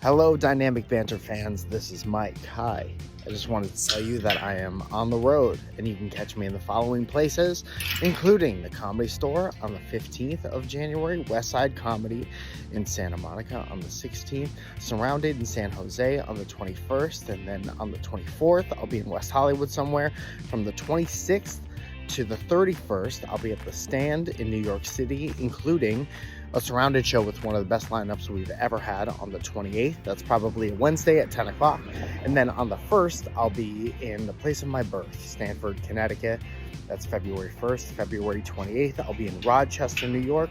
Hello, Dynamic Banter fans. This is Mike. Hi. I just wanted to tell you that I am on the road, and you can catch me in the following places, including the Comedy Store on the 15th of January, Westside Comedy in Santa Monica on the 16th, Surrounded in San Jose on the 21st, and then on the 24th, I'll be in West Hollywood somewhere. From the 26th to the 31st, I'll be at the Stand in New York City, including a Surrounded show with one of the best lineups we've ever had on the 28th. That's probably a Wednesday at 10 o'clock. And then on the 1st, I'll be in the place of my birth, Stamford, Connecticut. That's February 1st. February 28th, I'll be in Rochester, New York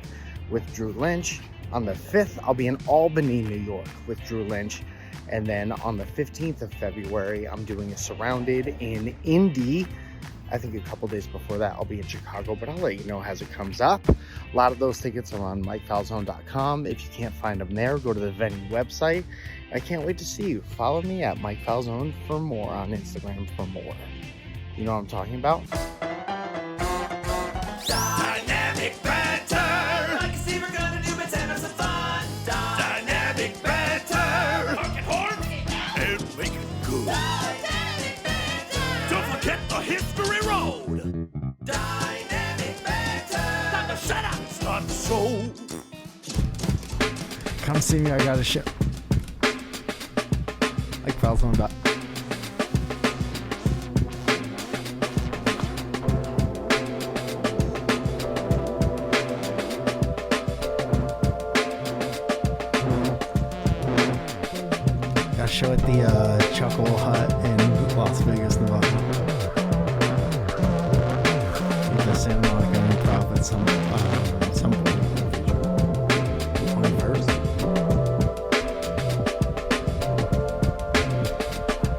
with Drew Lynch. On the 5th, I'll be in Albany, New York with Drew Lynch. And then on the 15th of February, I'm doing a Surrounded in Indy. I think a couple days before that, I'll be in Chicago, but I'll let you know as it comes up. A lot of those tickets are on MikeFalzone.com. If you can't find them there, go to the venue website. I can't wait to see you. Follow me at Mike Falzone for more on Instagram for more. You know what I'm talking about? Dynamic Banter. I can see we're gonna do it and have some fun. Dynamic Banter. Honk it hard and make it good. Dynamic Banter. Don't forget the history road. Dynamic Banter. Time to shut up. Start the show. Come see me, I got a show. Like Falzone. Got a show at the Chuckle Hut in Las Vegas, Nevada. The Santa Monica Improv at some point. 21st.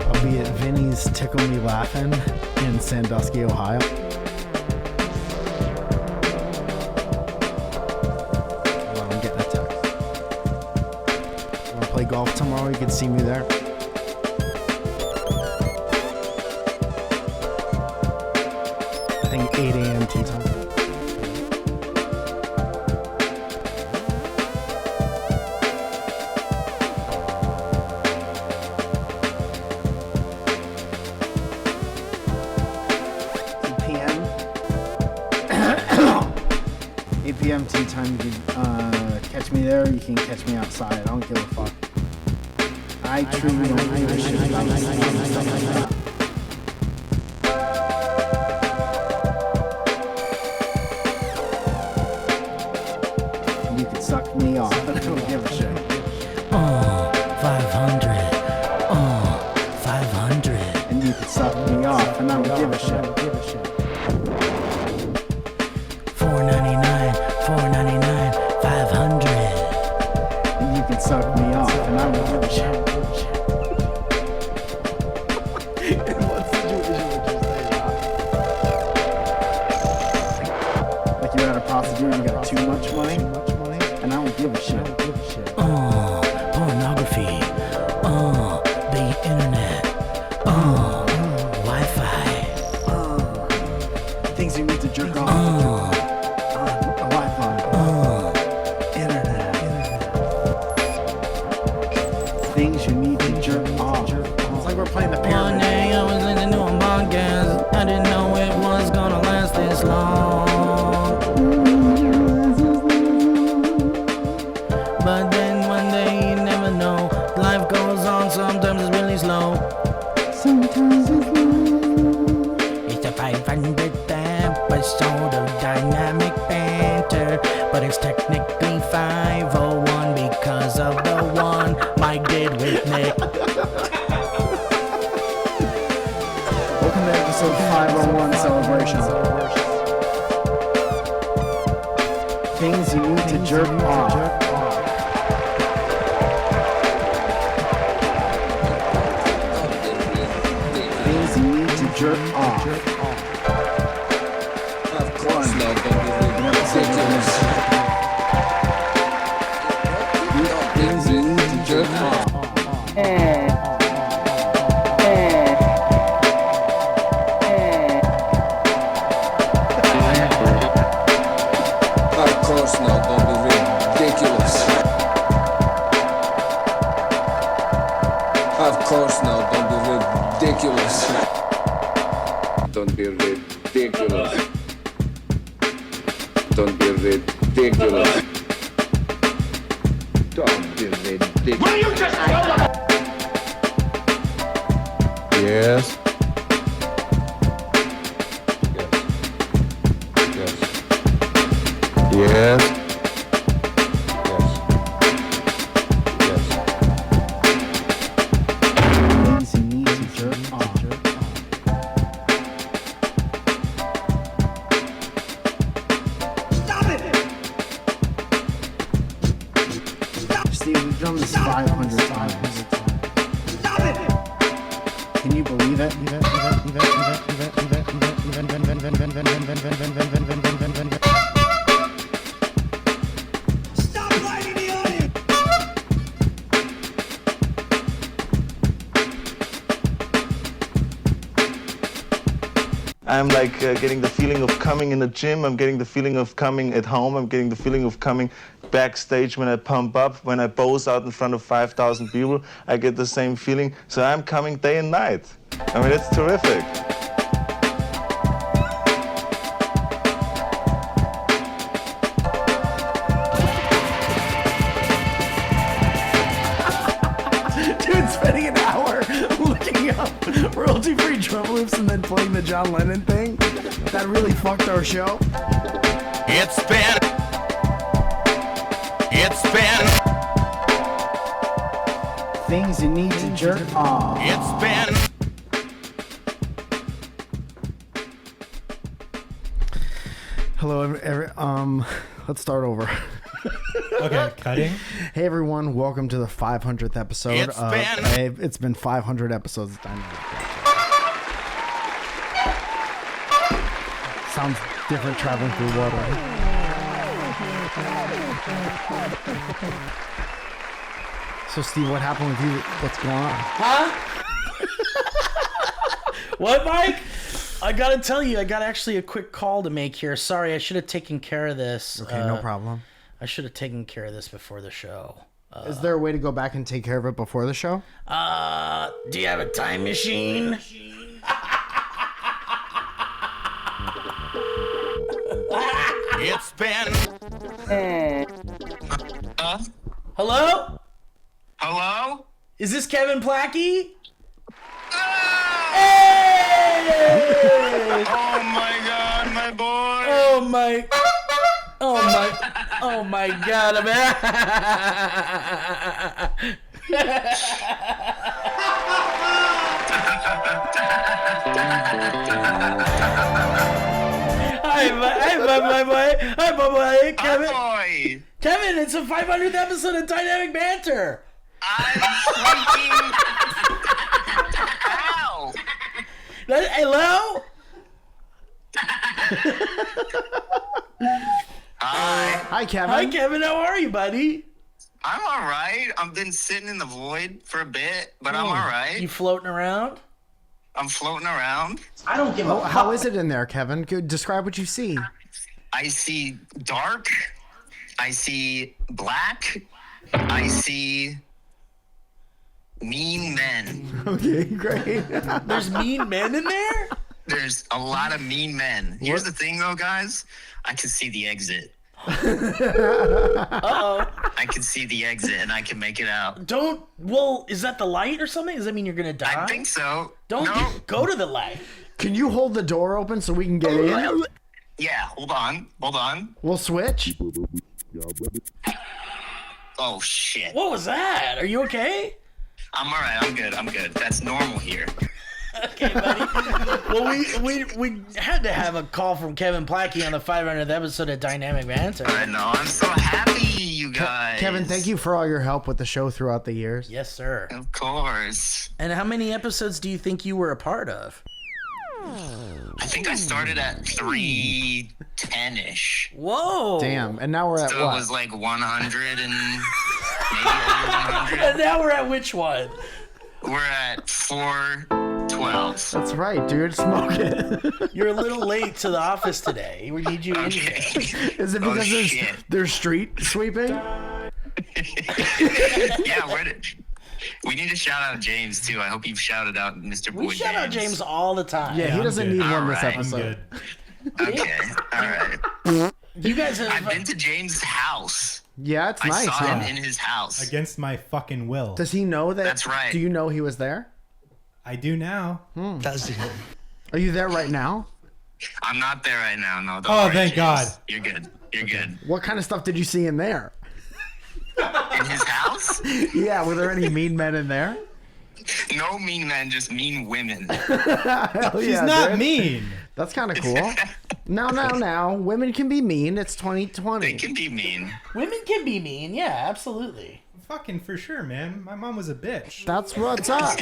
I'll be at Vinny's Tickle Me Laughin' in Sandusky, Ohio. Well, I'm getting a text. Want to play golf tomorrow? You can see me there. I think 8 a.m. tea time. PM tea time. You can catch me there. You can catch me outside. I don't give a fuck. I truly don't give a shit about stuff like that. You can suck me off. I don't give a shit. 500. 500. And you can suck me off, and I don't give a shit. 499, 499, 500. And you can suck me off, and I don't give a shit. In what situation would you say that? Like you're at a prostitute, you got too much money, and I don't give a shit. Pornography. The internet. Wi-Fi. Things you need to jerk off. Things you need to jerk off. It's like we're playing the pyramid. One day I was listening to a podcast. I didn't know it was gonna last this long. But then one day you never know. Life goes on, sometimes it's really slow. Sometimes it's long. It's the 500th episode of Dynamic Banter, but it's technically 501 because of the one Mike did with Nick. Welcome to episode 501 celebration. Things you need to jerk off. Things you need to jerk off. Of course, no, ridiculous. Things you need to jerk off. Of course, no, don't be ridiculous. Of course not. Don't be ridiculous. Don't be ridiculous. Don't be ridiculous. Don't be ridiculous. Will you just tell them? Yes. Yes. Yes. Things you need to jerk off. Stop it! Steve, we've done this 500 times. Stop it! Can you believe it? Stop lighting the audience! I'm like getting the feeling of coming in the gym. I'm getting the feeling of coming at home. I'm getting the feeling of coming backstage when I pump up, when I pose out in front of 5,000 people. I get the same feeling. So I'm coming day and night. I mean, it's terrific. Dude, spending an hour looking up royalty-free drum loops and then playing the John Lennon thing. That really fucked our show. It's been Things you need to jerk off. It's been Hello, let's start over. Okay, cutting. Hey everyone, welcome to the 500th episode. It's It's been 500 episodes of Dynamic Banter. Sounds different traveling through water. So Steve, what happened with you? What's going on? What, Mike? I gotta tell you, I got actually a quick call to make here. Sorry, I should have taken care of this. Okay, no problem. I should have taken care of this before the show. Is there a way to go back and take care of it before the show? Do you have a time machine? It's been Hello? Hello? Is this Kevin Plackey? Oh my god, my boy! Oh my god, Hi, boy, Kevin. Boy! Kevin, it's the 500th episode of Dynamic Banter. I'm freaking... Ow! Hello? Hi. Hi, Kevin. Hi, Kevin. How are you, buddy? I'm alright. I've been sitting in the void for a bit, but I'm alright. You floating around? I'm floating around. I don't give a How is it in there, Kevin? Describe what you see. I see dark. I see black. I see mean men. Okay, great. There's mean men in there? There's a lot of mean men. Here's the thing, though, guys. I can see the exit. Uh-oh. I can see the exit, and I can make it out. Well, is that the light or something? Does that mean you're gonna die? I think so. Don't No. go to the light. Can you hold the door open so we can get in? Yeah, hold on. We'll switch. Oh, shit. What was that? Are you okay? I'm all right. I'm good. That's normal here. Okay, buddy. Well, we had to have a call from Kevin Plackey on the 500th episode of Dynamic Banter. I know. I'm so happy, you guys. Kevin, thank you for all your help with the show throughout the years. Yes, sir. Of course. And how many episodes do you think you were a part of? I think I started at 310-ish. Whoa. Damn. And now we're at So it what? was like 100 and maybe over 100. And now we're at which one? We're at 412. That's right, dude. Smoke it. You're a little late to the office today. We need you in here. Okay. Is it Oh, because shit. there's street sweeping? Yeah, We need to shout out James too. I hope you've shouted out Mr. Boy We shout out James all the time. Yeah, he doesn't need one this Alright. I'm episode. good. Okay, all right. You guys have. I've been to James' house. Yeah, it's nice. I saw him Huh? in his house. Against my fucking will. Does he know that? That's right. Do you know he was there? I do now. Does he? Are you there right now? I'm not there right now. No. Don't Oh, worry, thank James. God. You're good. You're good. What kind of stuff did you see in there? In his house? Yeah, were there any mean men in there? No mean men, just mean women. Hell She's yeah, not dude. mean. That's kind of cool. Now. Women can be mean. It's 2020. They can be mean. Women can be mean. Yeah, absolutely. Fucking for sure, man. My mom was a bitch. That's what's up.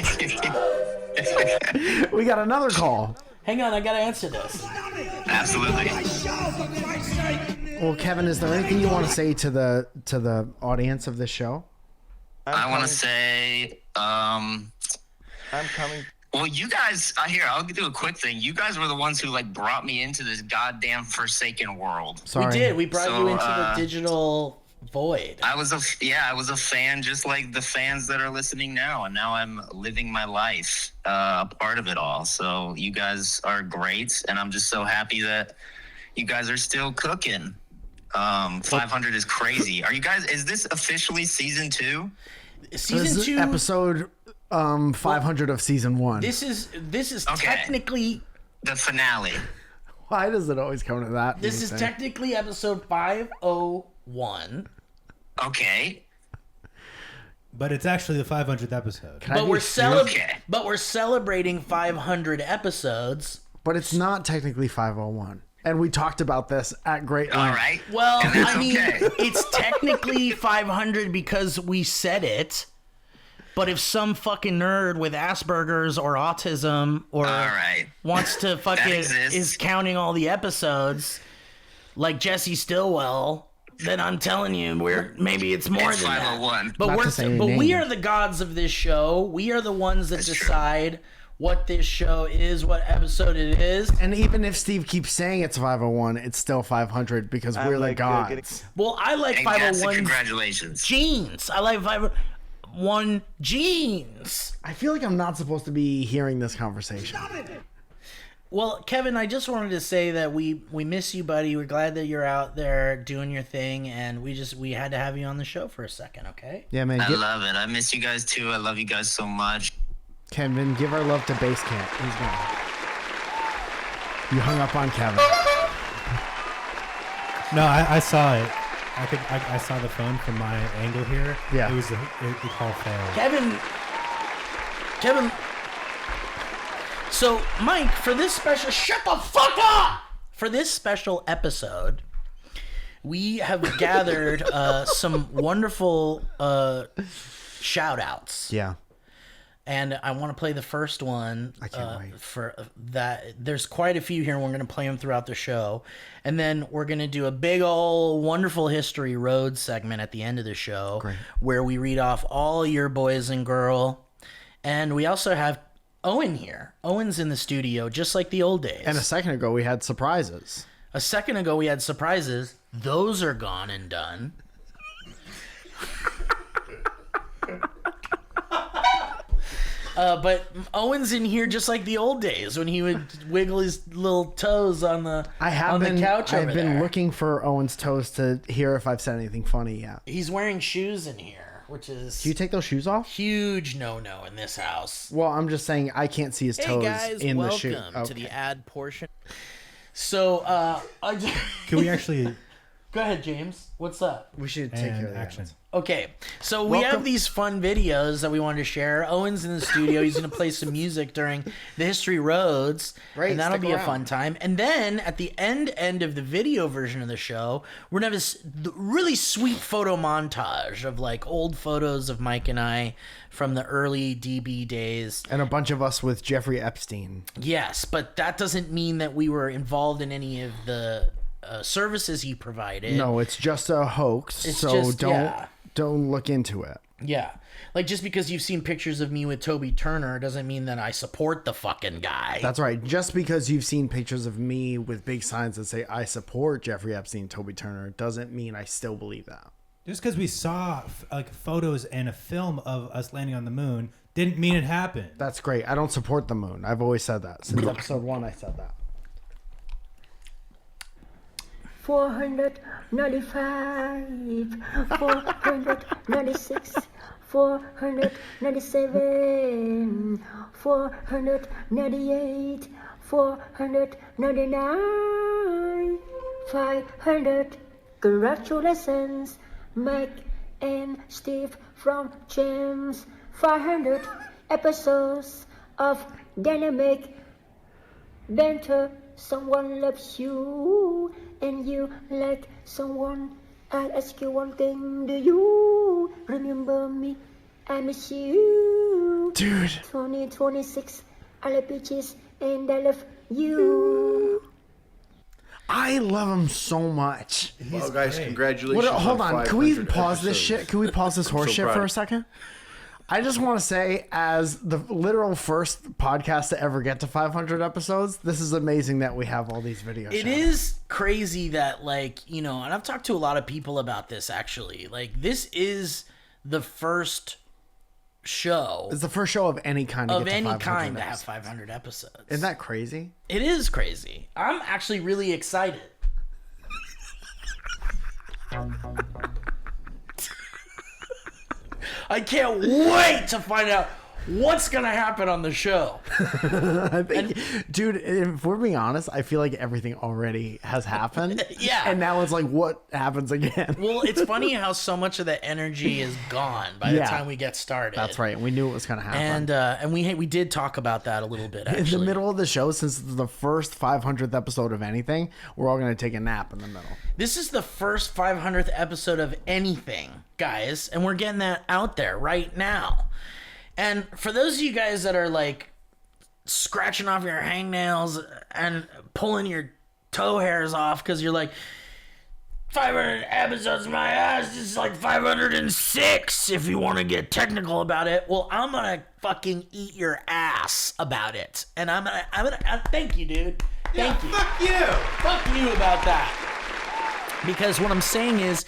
We got another call. Hang on, I gotta answer this. Absolutely. Well, Kevin, is there anything you want to say to the audience of this show? I want to say, I'm coming. well, you guys, I'll do a quick thing. You guys were the ones who like brought me into this goddamn forsaken world. Sorry. We did. We brought So, you into the digital void. I was a fan, just like the fans that are listening now, and now I'm living my life, a part of it all. So you guys are great, and I'm just so happy that you guys are still cooking. 500 is crazy. Are you guys? Is this officially season 2? This Season is 2. episode 500 of season 1. This is Okay. technically. The finale. Why does it always come to that? This is technically episode 501. Okay. But it's actually the 500th episode. But we're Okay. But we're celebrating 500 episodes. But it's not technically 501. And we talked about this at great length. All right. Well, And that's I mean, okay. it's technically 500 because we said it. But if some fucking nerd with Asperger's or autism or All right. wants to fucking exists. is counting all the episodes like Jesse Stillwell, then I'm telling you, maybe it's more It's than 501. that. But Not to say any we names. are the gods of this show. We are the ones that That's true. decide what this show is, what episode it is. And even if Steve keeds saying it's 501, it's still 500 because we're the like, gods. Well, I like Hey, Jesse, 501 congratulations. jeans. I like 501 jeans. I feel like I'm not supposed to be hearing this conversation. Well, Kevin, I just wanted to say that we miss you, buddy. We're glad that you're out there doing your thing, and we had to have you on the show for a second, okay? Yeah, man. I love it. I miss you guys too. I love you guys so much. Kevin, give our love to Base Camp. He's gone. You hung up on Kevin. No, I saw it. I saw the phone from my angle here. Yeah. It was the call failed. Kevin. So, Mike, for this special, shut the fuck up! For this special episode, we have gathered some wonderful shout outs. Yeah. And I want to play the first one. I can't wait. For that, there's quite a few here, and we're going to play them throughout the show. And then we're going to do a big old wonderful history road segment at the end of the show, Great. where we read off all your boys and girl. And we also have Owen here. Owen's in the studio, just like the old days. And a second ago, we had surprises. A second ago, we had surprises. Those are gone and done. But Owen's in here just like the old days when he would wiggle his little toes on the couch over I've been there. looking for Owen's toes to hear if I've said anything funny yet. He's wearing shoes in here, which is Do you take those shoes off? huge no-no in this house. Well, I'm just saying I can't see his Hey toes guys, in the welcome shoe. to the ad portion. So, I just... Can we actually Go ahead, James. What's up? We should take care of and that. action? Okay, so we have these fun videos that we wanted to share. Owen's in the studio. He's going to play some music during the History Roads, Great, and that'll stick be a around. fun time. And then at the end of the video version of the show, we're going to have this really sweet photo montage of like old photos of Mike and I from the early DB days. And a bunch of us with Jeffrey Epstein. Yes, but that doesn't mean that we were involved in any of the services he provided. No, it's just a hoax. It's so just- don't yeah. don't look into it. Yeah. Like, just because you've seen pictures of me with Toby Turner doesn't mean that I support the fucking guy. That's right. Just because you've seen pictures of me with big signs that say I support Jeffrey Epstein, Toby Turner, doesn't mean I still believe that. Just because we saw like photos and a film of us landing on the moon didn't mean it happened. That's great. I don't support the moon. I've always said that. Since episode 1, I said that. 495, 496, 497, 498, 499, 500. Congratulations, Mike and Steve from James. 500 episodes of Dynamic Banter. Someone loves you and you like someone. I'll ask you one thing, do you remember me? I miss you. Dude. 2026, I love peaches and I love you. I love him so much. Well, guys, congratulations. Hold on. Can we pause this episodes. shit? Can we pause this horse shit for a second? I just want to say, as the literal first podcast to ever get to 500 episodes, this is amazing that we have all these videos. It is crazy that, like, you know, and I've talked to a lot of people about this, actually. Like, this is the first show. It's the first show of any kind to of get to any 500 kind to episodes. have 500 episodes. Isn't that crazy? It is crazy. I'm actually really excited. I can't wait to find out what's gonna happen on the show. I think, dude, if we're being honest, I feel like everything already has happened. Yeah. And now it's like, what happens again? Well, it's funny how so much of the energy is gone by the time we get started. That's right. We knew it was gonna happen. And we did talk about that a little bit, actually. In the middle of the show, since it's the first 500th episode of anything, we're all gonna take a nap in the middle. This is the first 500th episode of anything, guys, and we're getting that out there right now. And for those of you guys that are like scratching off your hangnails and pulling your toe hairs off because you're like, 500 episodes of my ass, it's like 506 if you want to get technical about it. Well, I'm gonna fucking eat your ass about it. And I'm gonna thank you, dude. Thank you. Fuck you. Fuck you about that. Because what I'm saying is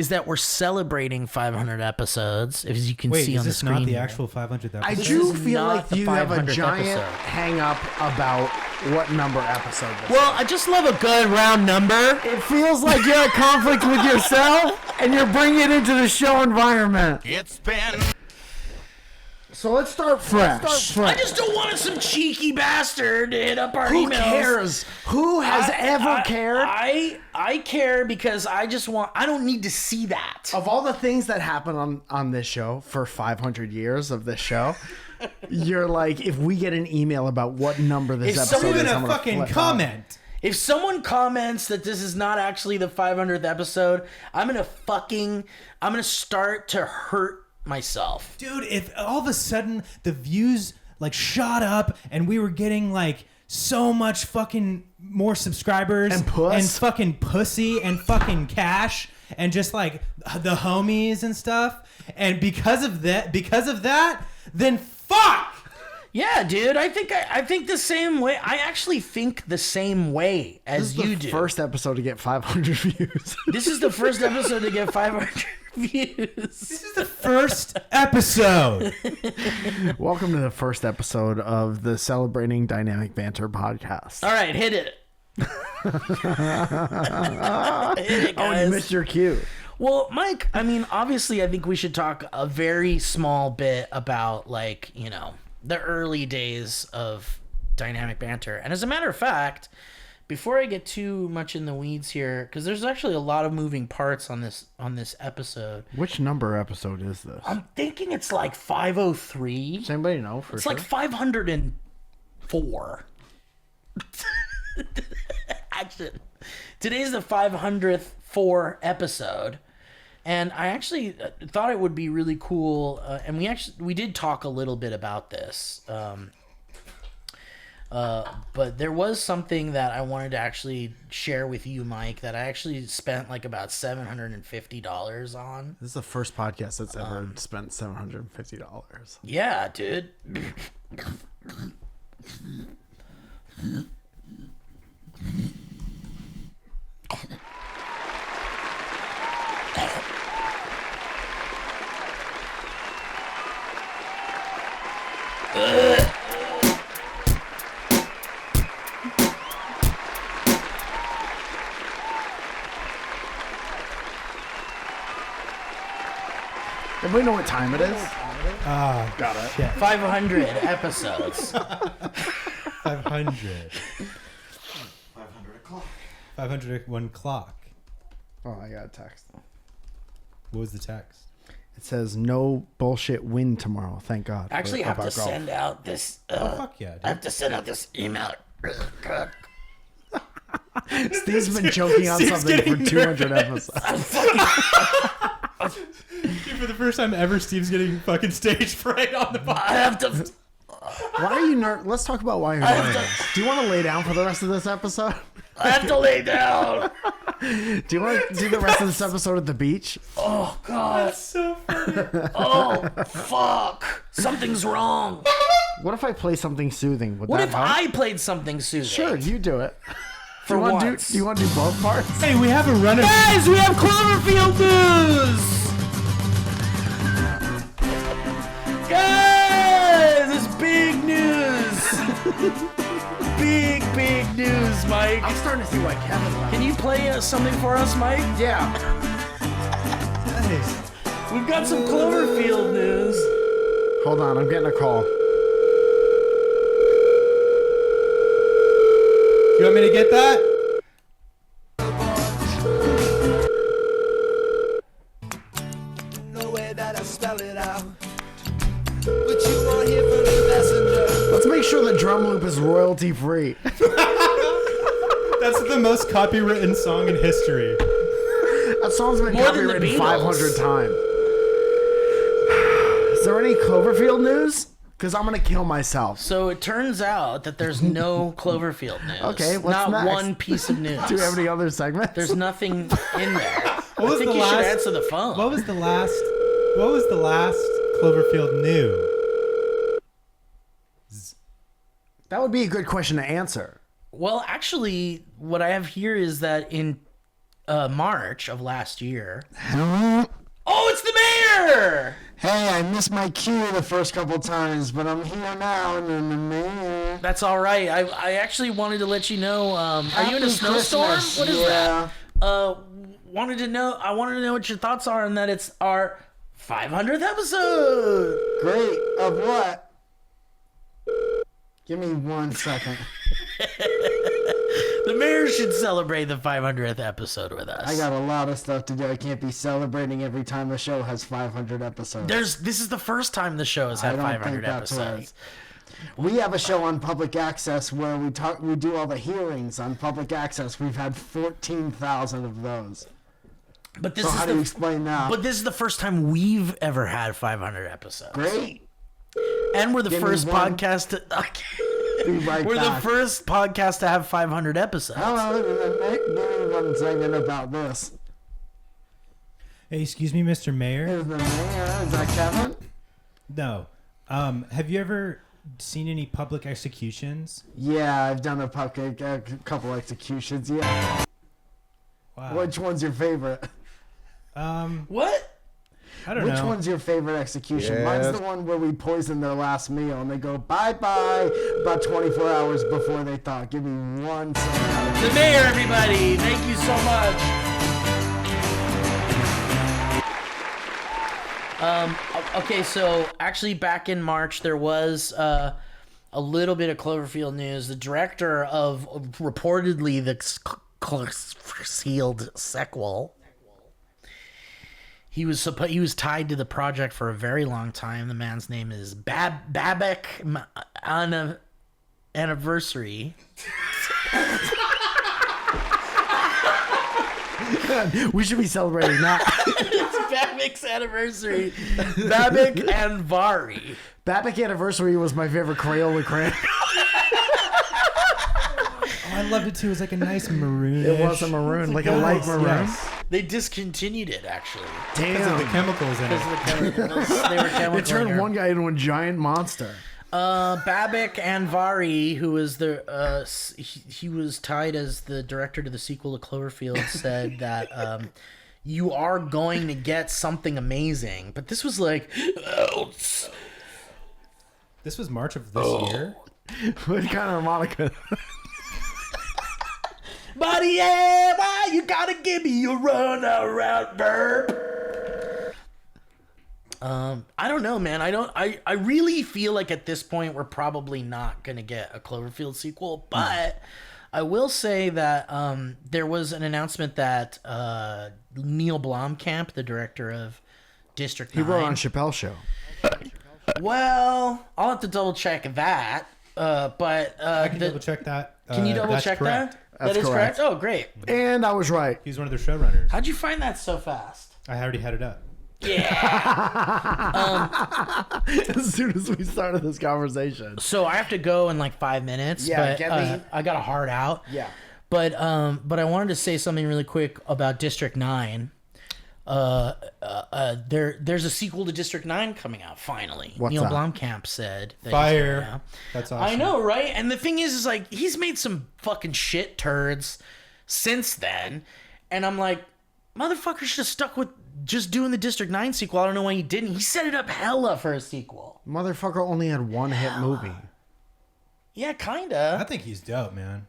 that we're celebrating 500 episodes, as you can see on the screen. Wait, is this not the here. actual 500th episode? I do feel not like the you have a 500th giant episode. hang up about what number episode this Well, is. I just love a good round number. It feels like you're at conflict with yourself and you're bringing it into the show environment. It's been. So let's start fresh. I just don't want some cheeky bastard to hit up our Who emails. cares? Who has ever cared? I care because I don't need to see that. Of all the things that happen on this show for 500 years of this show, you're like, if we get an email about what number this If episode someone is, gonna I'm gonna fucking flip out. comment. If someone comments that this is not actually the 500th episode, I'm gonna start to hurt myself. Dude, if all of a sudden the views like shot up and we were getting like so much fucking more subscribers And puss. and fucking pussy and fucking cash and just like the homies and stuff, and because of that, then fuck. Yeah, dude, I think the same way. I actually think the same way as This is you the do. first episode to get 500 views. This is the first episode to get 500 views. This is the first episode. Welcome to the first episode of the Celebrating Dynamic Banter podcast. All right, hit it. Hit it, Oh, guys. you missed your cue. Well, Mike, I mean, obviously, I think we should talk a very small bit about, like, you know, the early days of Dynamic Banter. And as a matter of fact, before I get too much in the weeds here, because there's actually a lot of moving parts on this episode. Which number episode is this? I'm thinking it's like 503. Does anybody know for It's sure? like 504. Actually, today's the 504th epised, and I actually thought it would be really cool. And we did talk a little bit about this, but there was something that I wanted to actually share with you, Mike, that I actually spent like about $750 on. This is the first podcast that's ever spent $750. Yeah, dude. Everybody know what time it is? Ah, Got it. shit. 500 episodes. 500. 501 clock. Oh, I got a text. What was the text? It says no bullshit win tomorrow. Thank God. Actually, I have to About golf. send out this. Oh, fuck yeah, dude. I have to send out this email. Steve's been choking on Steve's something for getting 200 episodes. Dude, for the first time ever, Steve's getting fucking stage fright on the podcast. I have to. Why are you nervous? Let's talk about why you're nervous. Do you want to lay down for the rest of this episode? I have to lay down. Do you want to do the rest of this episode at the beach? Oh God. That's so funny. Oh fuck. Something's wrong. What if I play something soothing? Would What that if help? I played something soothing? Sure, you do it. For do you want once. do you want to do both parts? Hey, we have a runner. Guys, we have Cloverfield news. Guys, it's big news. Big news, Mike. I'm starting to see why Kevin left. Can you play something for us, Mike? Yeah. Nice. We've got some Cloverfield news. Hold on, I'm getting a call. You want me to get that? No way that I spell it out. But you won't hear from the messenger. Let's make sure the drum loop is royalty free. That's the most copywritten song in history. That song's been More than the copywritten Beatles. 500 times. Is there any Cloverfield news? Because I'm going to kill myself. So it turns out that there's no Cloverfield news. Okay, what's Not next? one piece of news. Do you have any other segments? There's nothing in there. What was I think the you should last- answer the phone. What was the last Cloverfield new? That would be a good question to answer. Well, actually, what I have here is that in March of last year. Hello? Oh, it's the mayor! Hey, I missed my cue the first couple times, but I'm here now. And That's all right. I actually wanted to let you know. Are you in a snowstorm? What is that? I wanted to know what your thoughts are, and that it's our 500th episode. Great. Of what? Give me 1 second. The mayor should celebrate the 500th episode with us. I got a lot of stuff to do. I can't be celebrating every time the show has 500 episodes. This is the first time the show has I had don't 500 think that's episodes. right. We have a show on public access where we do all the hearings on public access. We've had 14,000 of those. But this So is how do you explain that? But this is the first time we've ever had 500 episodes. Great. And we're the Give me first one. podcast to Be right we're back. the first podcast to have 500 episodes. Hello, give me 1 second about this. Hey, excuse me, Mr. Mayor. Is the mayor? Is that Kevin? No. Have you ever seen any public executions? Yeah, I've done a couple executions. Yeah. Wow. Which one's your favorite? What? I don't Which know. one's your favorite execution? Yes. Mine's the one where we poison their last meal and they go bye-bye about 24 hours before they thought. Give me 1 second. The mayor, everybody. Thank you so much. Okay, so actually back in March there was a little bit of Cloverfield news. The director of reportedly the sealed sequel, he was tied to the project for a very long time. The man's name is Babak Anniversary. We should be celebrating that. It's Babak's anniversary. Babak and Vari. Babak Anniversary was my favorite Crayola crayon. Oh, I loved it too. It was like a nice maroon. It was a maroon, like a light maroon. Yes. They discontinued it actually. Because of the chemicals in Because of it. the chemicals. They were chemical. It turned one guy into a giant monster. Babak Anvari, who was the he was tied as the director to the sequel to Cloverfield, said that you are going to get something amazing. But this was like This was March of this year. What kind of harmonica? Buddy, yeah, why you gotta give me a run around verb? I don't know, man. I really feel like at this point we're probably not gonna get a Cloverfield sequel, but I will say that there was an announcement that Neil Blomkamp, the director of District 9, He wrote on Chappelle's Show. Well, I'll have to double check that. But I can double check that. Can you double that's check correct. that? That's That is correct. correct. Oh, great. And I was right. He's one of their showrunners. How'd you find that so fast? I already had it up. As soon as we started this conversation. So I have to go in like 5 minutes. Yeah, but, get me. I got a hard out. Yeah. But I wanted to say something really quick about District 9. There's a sequel to District 9 coming out finally. What's Neil that? Blomkamp said that Fire. he's coming out. That's awesome. I know, right? And the thing is like he's made some fucking shit turds since then, and I'm like, motherfucker should have stuck with just doing the District 9 sequel. I don't know why he didn't. He set it up hella for a sequel. Motherfucker only had one hit movie. Yeah, kinda. I think he's dope, man.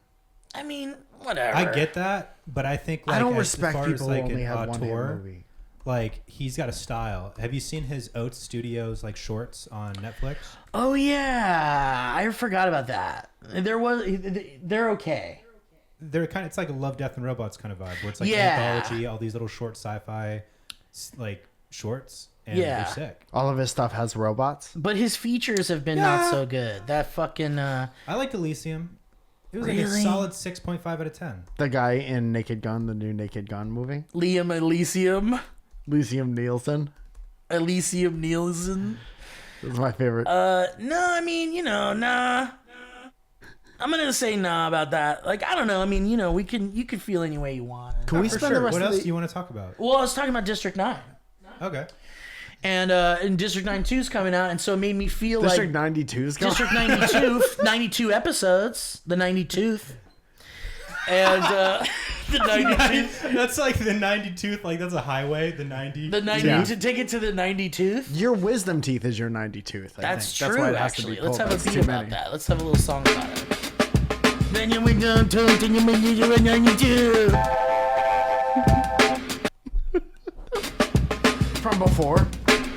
I mean, whatever. I get that, but I think like I don't as respect far people as, like, who only an have one hit auteur, movie. Like he's got a style. Have you seen his Oates Studios like shorts on Netflix? Oh yeah, I forgot about that. They're okay. They're kind of, it's like a Love, Death and Robots kind of vibe where it's like Yeah. anthology, all these little short sci-fi like shorts, and Yeah. they're sick. All of his stuff has robots. But his features have been not so good. That fucking I liked Elysium. It was like a Really? solid 6.5 out of 10. The guy in Naked Gun, the new Naked Gun movie. Liam Elysium Nielsen. Nielsen. This is my favorite. No, I mean, nah. I'm gonna say nah about that. Like, I don't know. I mean, you can feel any way you want. Can we For spend sure. the rest What of else the... do you want to talk about? Well, I was talking about District 9. Okay. And District 9 is coming out, and so it made me feel District like 92 is coming. District 92 episodes, the 92th. And the 92th. That's like the 92th, like that's a highway, the 90. The 90 Yeah. to take it to the 92th. Your wisdom teeth is your 92th. That's think. true, why it has to actually. be Let's pulled. have a That's beat too about many. that. Let's have a little song about it. Then you went down to 92. From before.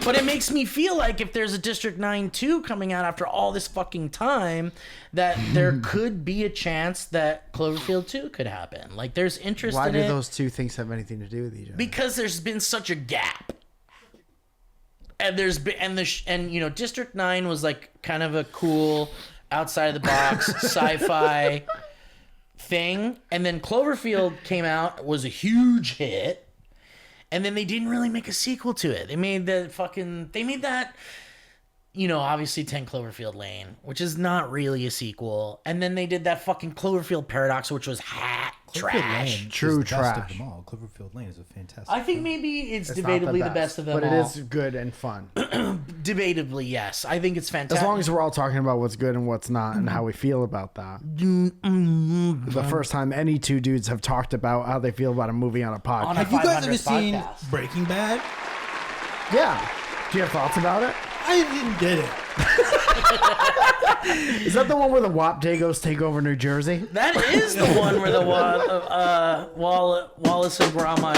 But it makes me feel like if there's a District 9 2 coming out after all this fucking time, that there could be a chance that Cloverfield 2 could happen. Like, there's interest Why in do it. those two things have anything to do with each other? Because there's been such a gap. And there's been, and District 9 was like kind of a cool outside of the box sci-fi thing. And then Cloverfield came out, was a huge hit. And then they didn't really make a sequel to it. They made that, obviously 10 Cloverfield Lane, which is not really a sequel. And then they did that fucking Cloverfield Paradox, which was trash. Lane True is the best trash. of them all. Cloverfield Lane is a fantastic. I think maybe it's It's not debatably the best of them but all. it is good and fun. Debatably, yes. I think it's fantastic. As long as we're all talking about what's good and what's not and how we feel about that. The first time any two dudes have talked about how they feel about a movie on a podcast. On a Have you guys 500 ever seen podcast. Breaking Bad? Yeah. Do you have thoughts about it? I didn't get it. Is that the one where the WAP Dagos take over New Jersey? That is the one where the Wallace and Gromit.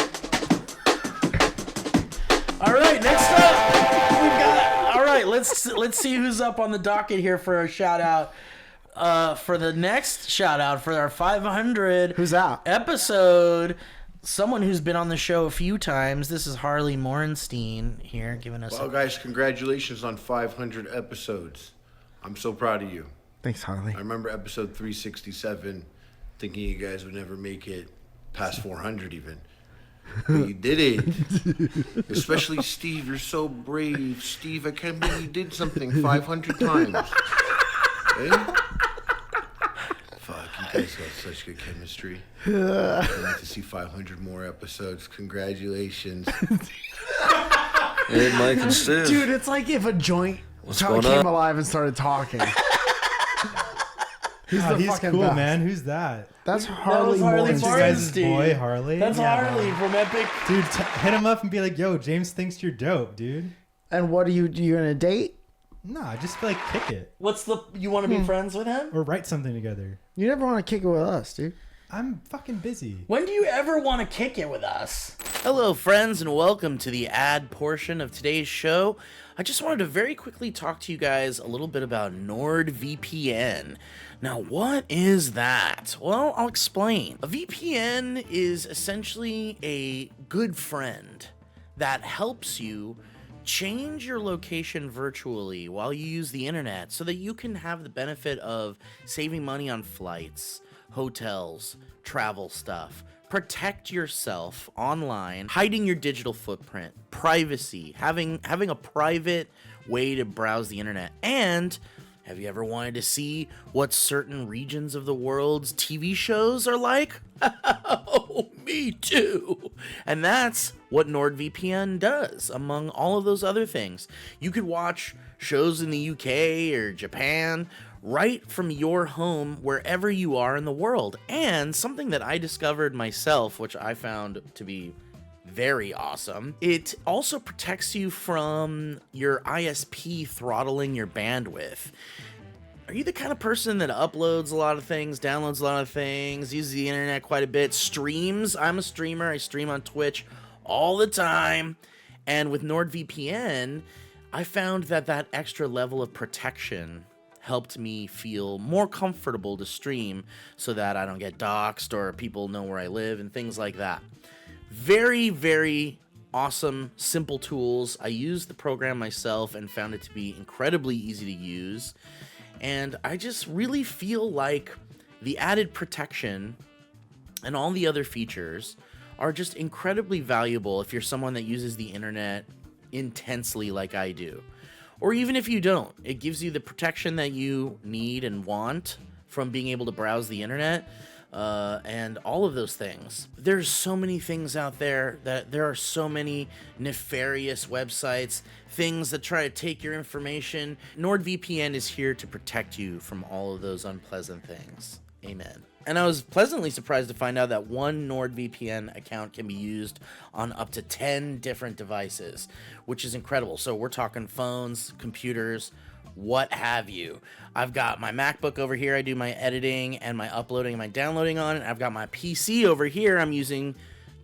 All right, next up, we've got. All right, let's see who's up on the docket here for a shout out. For the next shout out for our 500 Who's that? episode. Someone who's been on the show a few times. This is Harley Morenstein here giving us. Well, guys, congratulations on 500 episodes. I'm so proud of you. Thanks, Harley. I remember episode 367 thinking you guys would never make it past 400 even. But you did it. Especially Steve. You're so brave. Steve, I can't believe you did something 500 times. Eh? Fuck, you guys got such good chemistry. I need to see 500 more episodes. Congratulations. Hey, Mike and Steve. Dude, it's like if a joint going came on? alive and started talking. He's the He's fucking cool, best. man. Who's that? That's Harley Harley Morenstein. Your guys' Morenstein. boy, Harley? That's Harley from Epic. Dude, hit him up and be like, yo, James thinks you're dope, dude. And what are you gonna date? No, I just feel like kick it. You want to be friends with him? Or write something together. You never want to kick it with us, dude. I'm fucking busy. When do you ever want to kick it with us? Hello, friends, and welcome to the ad portion of today's show. I just wanted to very quickly talk to you guys a little bit about NordVPN. Now, what is that? Well, I'll explain. A VPN is essentially a good friend that helps you change your location virtually while you use the internet so that you can have the benefit of saving money on flights, hotels, travel stuff, protect yourself online, hiding your digital footprint, privacy, having a private way to browse the internet. And have you ever wanted to see what certain regions of the world's TV shows are like? Oh, me too. And that's what NordVPN does, among all of those other things. You could watch shows in the UK or Japan right from your home wherever you are in the world. And something that I discovered myself, which I found to be very awesome, it also protects you from your ISP throttling your bandwidth. Are you the kind of person that uploads a lot of things, downloads a lot of things, uses the internet quite a bit, streams? I'm a streamer. I stream on Twitch all the time. And with NordVPN, I found that extra level of protection helped me feel more comfortable to stream so that I don't get doxxed or people know where I live and things like that. Very, very awesome, simple tools. I used the program myself and found it to be incredibly easy to use. And I just really feel like the added protection and all the other features are just incredibly valuable if you're someone that uses the internet intensely like I do. Or even if you don't, it gives you the protection that you need and want from being able to browse the internet and all of those things. There's so many things out there that there are so many nefarious websites, things that try to take your information. NordVPN is here to protect you from all of those unpleasant things. Amen. And I was pleasantly surprised to find out that one NordVPN account can be used on up to 10 different devices, which is incredible. So we're talking phones, computers, what have you. I've got my MacBook over here. I do my editing and my uploading and my downloading on it. I've got my PC over here I'm using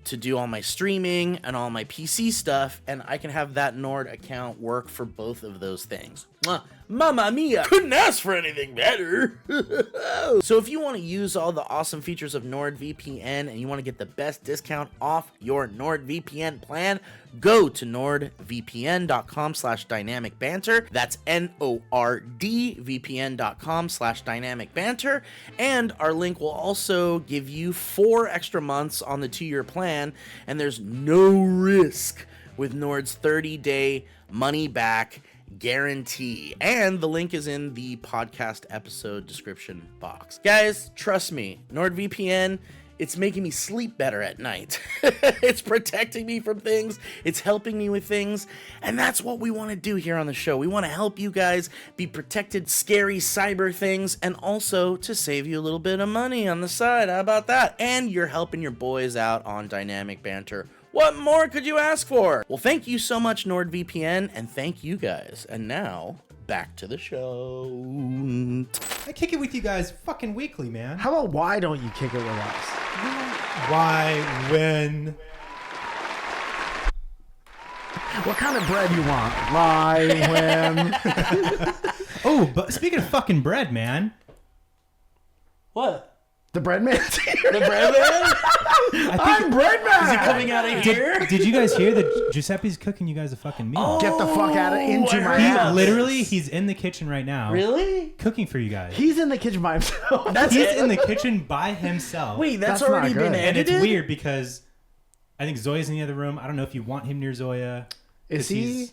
to do all my streaming and all my PC stuff, and I can have that Nord account work for both of those things. Mamma mia! Couldn't ask for anything better. So if you want to use all the awesome features of NordVPN and you want to get the best discount off your NordVPN plan, go to nordvpn.com/dynamic banter. That's NORDVPN.com/dynamic banter. And our link will also give you 4 extra months on the 2-year plan, and there's no risk with Nord's 30-day money-back guarantee. And the link is in the podcast episode description box. Guys, trust me, NordVPN, it's making me sleep better at night. It's protecting me from things. It's helping me with things. And that's what we want to do here on the show. We want to help you guys be protected, scary cyber things, and also to save you a little bit of money on the side. How about that? And you're helping your boys out on Dynamic Banter. What more could you ask for? Well, thank you so much, NordVPN, and thank you guys. And now, back to the show. I kick it with you guys fucking weekly, man. How about why don't you kick it with us? Why, when? What kind of bread you want? Why, when? Oh, but speaking of fucking bread, man. What? The bread man's here. The bread man? I'm bread man. Is he coming out of here? Did you guys hear that Giuseppe's cooking you guys a fucking meal? Oh, Get the fuck out of into my house. Literally, he's in the kitchen right now. Really? Cooking for you guys. He's in the kitchen by himself. He's in the kitchen by himself. Wait, that's already been edited? And it's weird because I think Zoya's in the other room. I don't know if you want him near Zoya. Is he? He's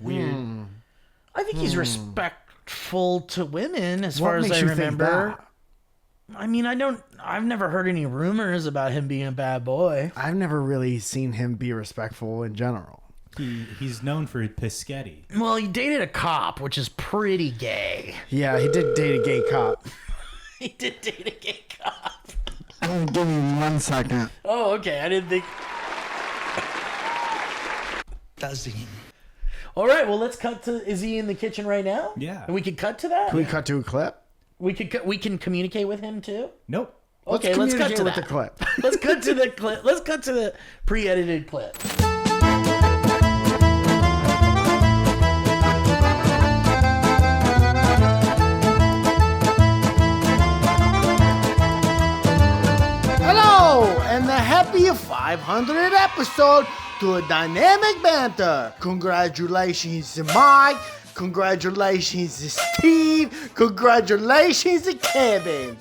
weird. I think he's respectful to women as far as I remember. I mean, I've never heard any rumors about him being a bad boy. I've never really seen him be respectful in general. He's known for Pischetti. Well, he dated a cop, which is pretty gay. Yeah, he did date a gay cop. He did date a gay cop. Give me 1 second. Oh, okay. I didn't think. Does he? All right, well, let's cut to. Is he in the kitchen right now? Yeah. And we could cut to that. Can we cut to a clip? We can communicate with him too. Nope. Okay, let's cut to with that. the clip. Let's cut to the clip. Let's cut to the pre-edited clip. Hello, and the happy 500th episode to a Dynamic Banter. Congratulations to Mike. Congratulations to Steve. Congratulations to Kevin.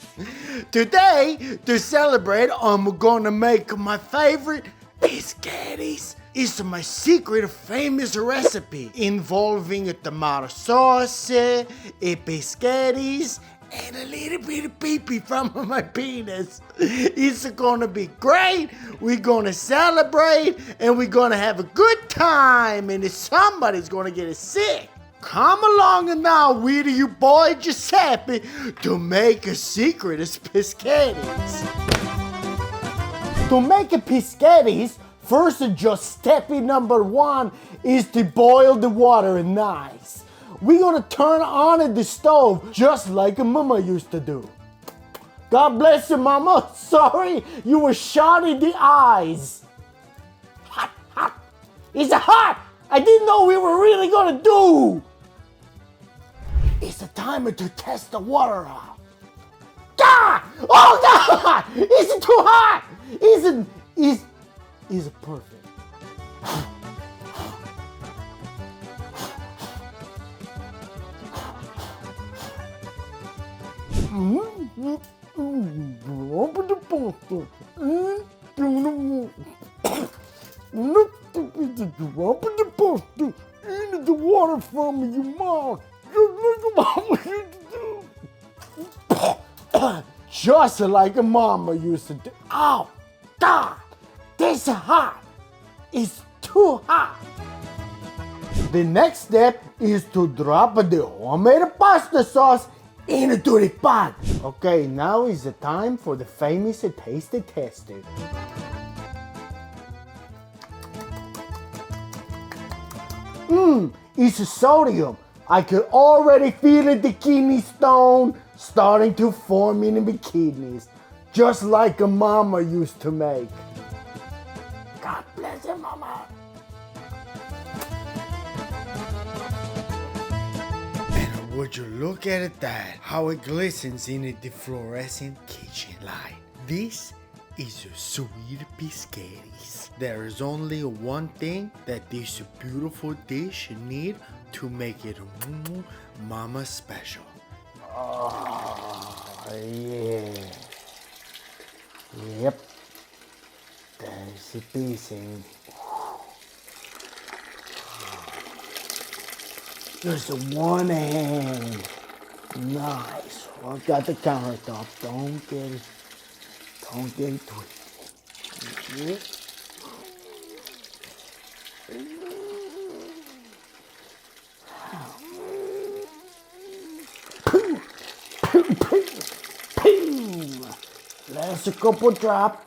Today, to celebrate, I'm gonna make my favorite biscottis. It's my secret famous recipe involving a tomato sauce, a biscottis, and a little bit of pee-pee from my penis. It's gonna be great. We're gonna celebrate and we're gonna have a good time. And if somebody's gonna get sick, come along and now with you boy Giuseppe to make a secret of biscottis. To make a biscottis, first just step number 1 is to boil the water nice. We're gonna turn on the stove just like a mama used to do. God bless you, mama. Sorry, you were shot in the eyes. Hot, hot. It's hot. I didn't know we were really gonna do. It's the time to test the water out. God! Oh God! Is it too hot? Is it perfect? The water from your mouth. Just like a mama used to do. Oh, God! This is hot. It's too hot. The next step is to drop the homemade pasta sauce into the pot. Okay, now is the time for the famous taste tester. It's sodium. I could already feel the kidney stone starting to form in the kidneys, just like a mama used to make. God bless you, mama. And would you look at it that, how it glistens in the fluorescent kitchen light. This is a sweet biscottis. There is only one thing that this beautiful dish need to make it mama special. Oh, yeah. Yep. There's a piece in. Just one hand. Nice. I've got the countertop. Don't get it twisted. Last a couple drop.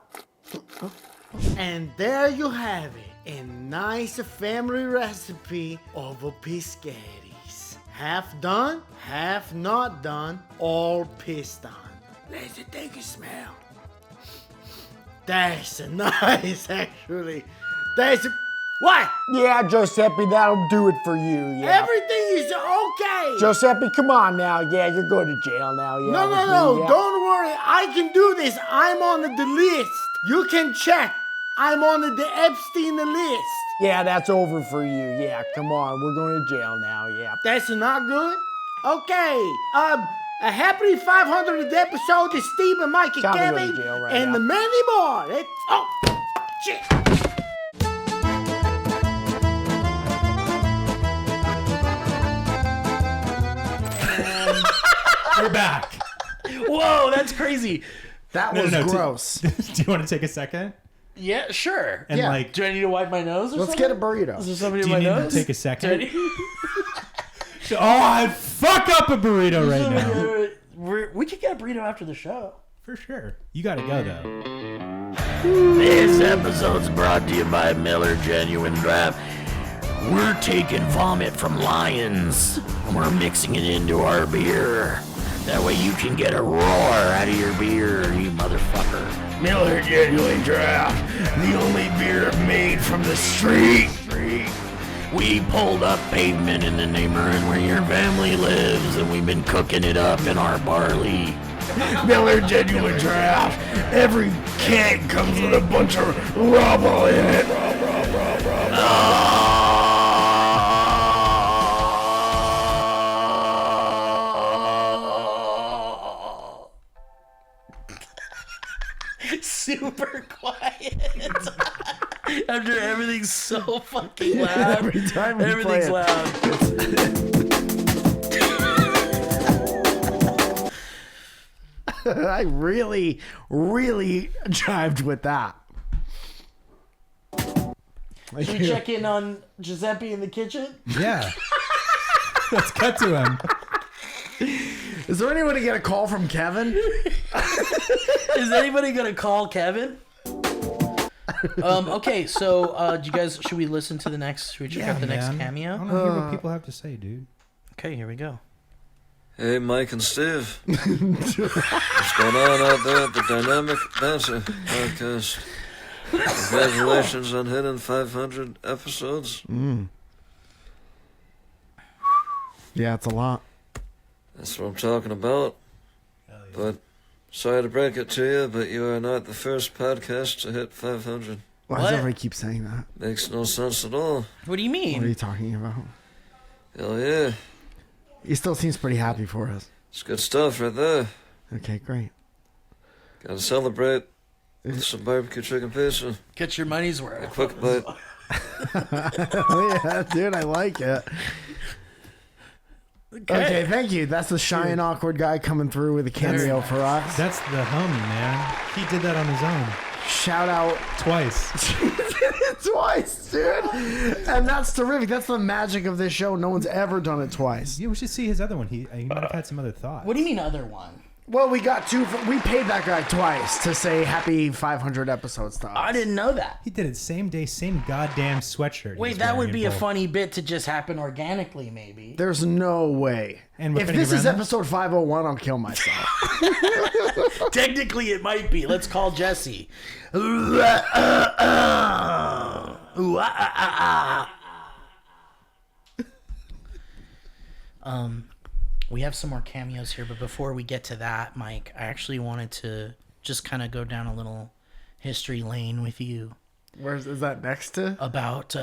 And there you have it. A nice family recipe of a biscottis. Half done, half not done, all pissed on. Let's take a smell. That's nice, actually. That's what? Yeah, Giuseppe, that'll do it for you. Yeah. Everything is okay. Giuseppe, come on now. Yeah, you're going to jail now. Yeah. No. Yeah. Don't worry. I can do this. I'm on the list. You can check. I'm on the Epstein list. Yeah, that's over for you. Yeah, come on. We're going to jail now. Yeah. That's not good? Okay. A happy 500th episode to Steve and Mike and Gavin and the many more. Oh, shit. We're back. Whoa, that's crazy. That was gross. Do you want to take a second? Yeah, sure. And like, do I need to wipe my nose or Let's something? get a burrito. Is there somebody do in you my need nose? to take a second? I'd fuck up a burrito right now. We could get a burrito after the show. For sure. You gotta go though. This episode's brought to you by Miller Genuine Draft. We're taking vomit from lions, and we're mixing it into our beer. That way you can get a roar out of your beer, you motherfucker. Miller Genuine Draft, the only beer made from the street. We pulled up pavement in the neighborhood where your family lives, and we've been cooking it up in our barley. Miller Genuine Draft. Every keg comes with a bunch of rubble in it. Super quiet. After everything's so fucking loud. Every time we everything's play loud. I really jived with that. Should we check in on Giuseppe in the kitchen? Yeah. Let's cut to him. Is there anyone to get a call from Kevin? Is anybody gonna call Kevin? Okay, so do you guys, should we listen to the next, should we check out the next cameo? I want to hear what people have to say, dude. Okay, here we go. Hey, Mike and Steve. What's going on out there at the Dynamic Banter podcast? Congratulations on hitting 500 episodes. Yeah, it's a lot. That's what I'm talking about. But sorry to break it to you, but you are not the first podcast to hit 500. Why does everybody keep saying that? Makes no sense at all. What do you mean? What are you talking about? Hell yeah. He still seems pretty happy for us. It's good stuff right there. Okay, great. Gotta celebrate with some barbecue chicken pizza. Get your money's worth. A quick bite. Yeah, dude, I like it. Okay, thank you. That's the shy and awkward guy coming through with a cameo for us. That's the homie, man. He did that on his own. Shout out twice. Twice, dude. And that's terrific. That's the magic of this show. No one's ever done it twice. Yeah, we should see his other one. He might have had some other thoughts. What do you mean other one? Well, we got two. We paid that guy twice to say happy 500 episodes to us. I didn't know that. He did it same day, same goddamn sweatshirt. Wait, that would be a funny bit to just happen organically, maybe. There's no way. And if this is episode 501, I'll kill myself. Technically, it might be. Let's call Jesse. We have some more cameos here, but before we get to that, Mike, I actually wanted to just kind of go down a little history lane with you. Is that next to? About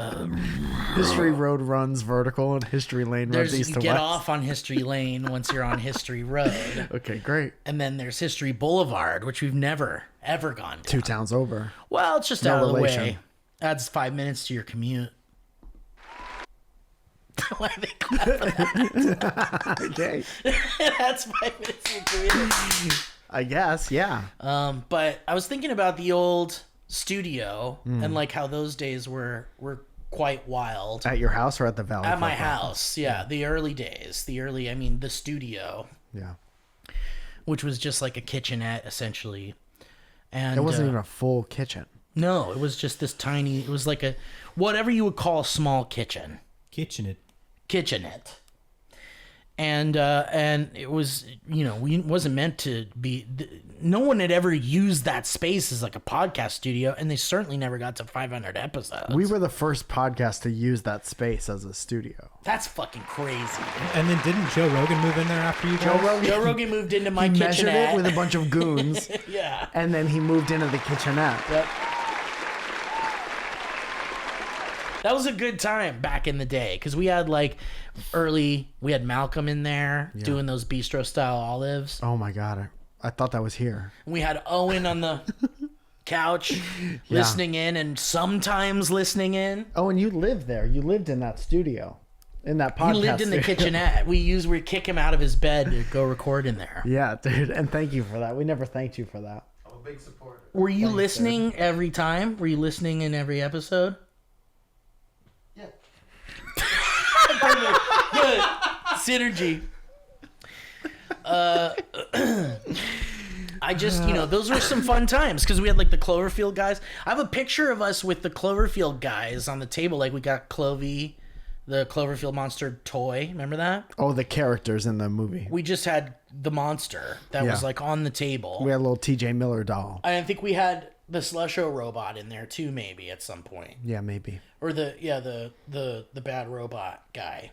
History Road runs vertical and History Lane runs east to west. You get off on History Lane once you're on History Road. Okay, great. And then there's History Boulevard, which we've never, ever gone down. 2 towns over. Well, it's just No out of relation. the way. Adds 5 minutes to your commute. Why are they clapping that? Okay. That's 5 minutes to your commute. I guess, yeah. But I was thinking about the old studio and like how those days were quite wild. At your house or at the Valley? At my Club house, yeah. The early days. The studio. Yeah. Which was just like a kitchenette, essentially. And it wasn't even a full kitchen. No, it was just this tiny, it was like a, whatever you would call a small kitchen. Kitchenette. And it was, wasn't meant to be, no one had ever used that space as like a podcast studio, and they certainly never got to 500 episodes. We were the first podcast to use that space as a studio. That's fucking crazy. And then didn't Joe Rogan move in there after you guys? Joe Rogan moved into my He kitchenette. measured it with a bunch of goons. Yeah. And then he moved into the kitchenette. Yep. That was a good time back in the day because we had we had Malcolm in there doing those bistro style olives. Oh my God. I thought that was here. We had Owen on the couch listening in and sometimes listening in. Oh, and you lived there. You lived in that studio. In that podcast He lived in the studio. kitchenette. We kick him out of his bed to go record in there. Yeah, dude. And thank you for that. We never thanked you for that. I'm a big supporter. Were you listening every time? Were you listening in every episode? Yeah. Good. Synergy. I just, those were some fun times because we had like the Cloverfield guys. I have a picture of us with the Cloverfield guys on the table. Like we got Clovey The Cloverfield monster toy. Remember that? Oh, the characters in the movie. We just had the monster that was like on the table. We had a little TJ Miller doll. I think we had the Slusho robot in there too, maybe at some point. Yeah, maybe. Or the bad robot guy.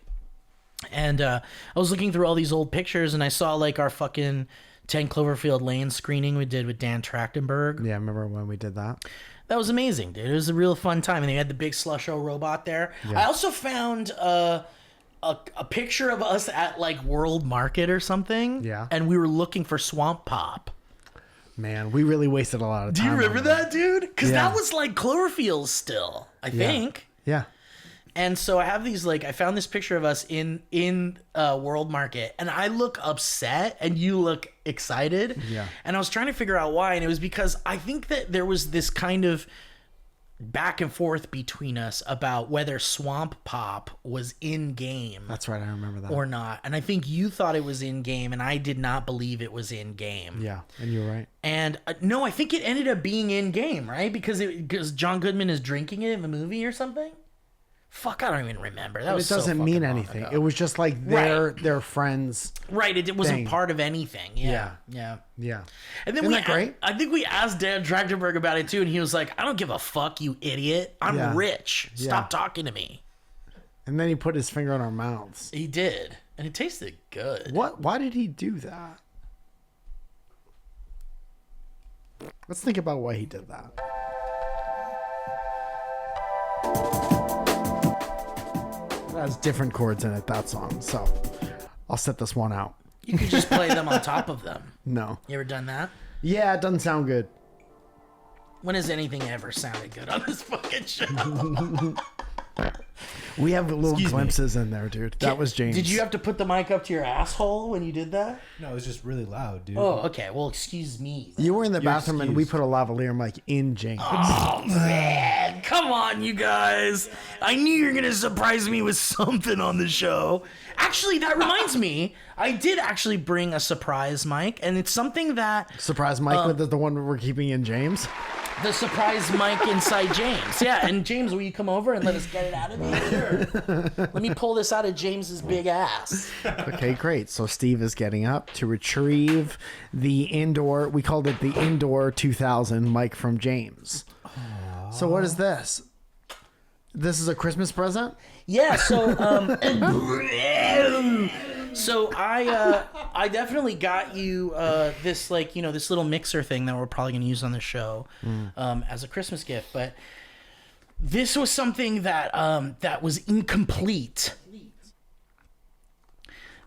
And I was looking through all these old pictures, and I saw like our fucking 10 Cloverfield Lane screening we did with Dan Trachtenberg. Yeah, I remember when we did that. That was amazing, dude. It was a real fun time, and they had the big Slusho robot there. Yeah. I also found a picture of us at like World Market or something. Yeah. And we were looking for Swamp Pop. Man, we really wasted a lot of time. Do you remember that, dude? Because that was like Cloverfield still, I think. Yeah. And so I have these I found this picture of us in World Market, and I look upset and you look excited. Yeah. And I was trying to figure out why, and it was because I think that there was this kind of back and forth between us about whether Swamp Pop was in game. That's right, I remember that. Or not. And I think you thought it was in game, and I did not believe it was in game. Yeah, and you're right. And no, I think it ended up being in game, right? Because John Goodman is drinking it in the movie or something. Fuck, I don't even remember. That was it doesn't mean anything. It was just like their friends. Right, it wasn't part of anything. Yeah. Yeah. And then Isn't that great? I think we asked Dan Trachtenberg about it too, and he was like, "I don't give a fuck, you idiot. I'm rich. Stop talking to me." And then he put his finger on our mouths. He did, and it tasted good. What? Why did he do that? Let's think about why he did that. It has different chords in it, that song. So I'll set this one out. You could just play them on top of them. No. You ever done that? Yeah, it doesn't sound good. When has anything ever sounded good on this fucking show? We have little glimpses in there, dude. That was James. Did you have to put the mic up to your asshole when you did that? No, it was just really loud, dude. Oh, okay. Well, excuse me. You were in the bathroom and we put a lavalier mic in James. Oh, man. Come on, you guys. I knew you were going to surprise me with something on the show. Actually, that reminds me. I did actually bring a surprise mic, and it's something that... Surprise mic with the one we're keeping in James? The surprise mic inside James. Yeah, and James, will you come over and let us get it out of here? Sure. Let me pull this out of James's big ass. Okay, great. So Steve is getting up to retrieve the indoor, we called it the Indoor 2000 mic from James. Aww. So what is this? This is a Christmas present? Yeah, so so I definitely got you this this little mixer thing that we're probably gonna use on the show as a Christmas gift, but this was something that that was incomplete.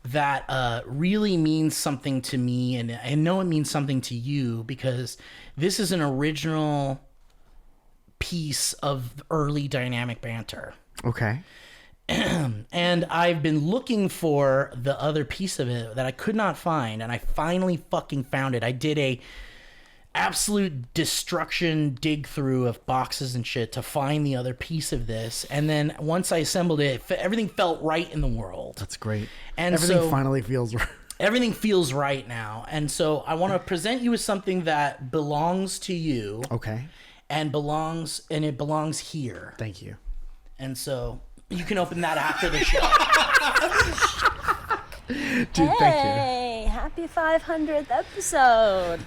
That really means something to me, and I know it means something to you because this is an original piece of early Dynamic Banter. Okay. And I've been looking for the other piece of it that I could not find, and I finally fucking found it. I did a absolute destruction dig through of boxes and shit to find the other piece of this, and then once I assembled it, everything felt right in the world. That's great. And everything finally feels right. Everything feels right now, and so I want to present you with something that belongs to you. Okay. And it belongs here. Thank you. And so you can open that after the show. Dude, thank you. Hey, happy 500th episode.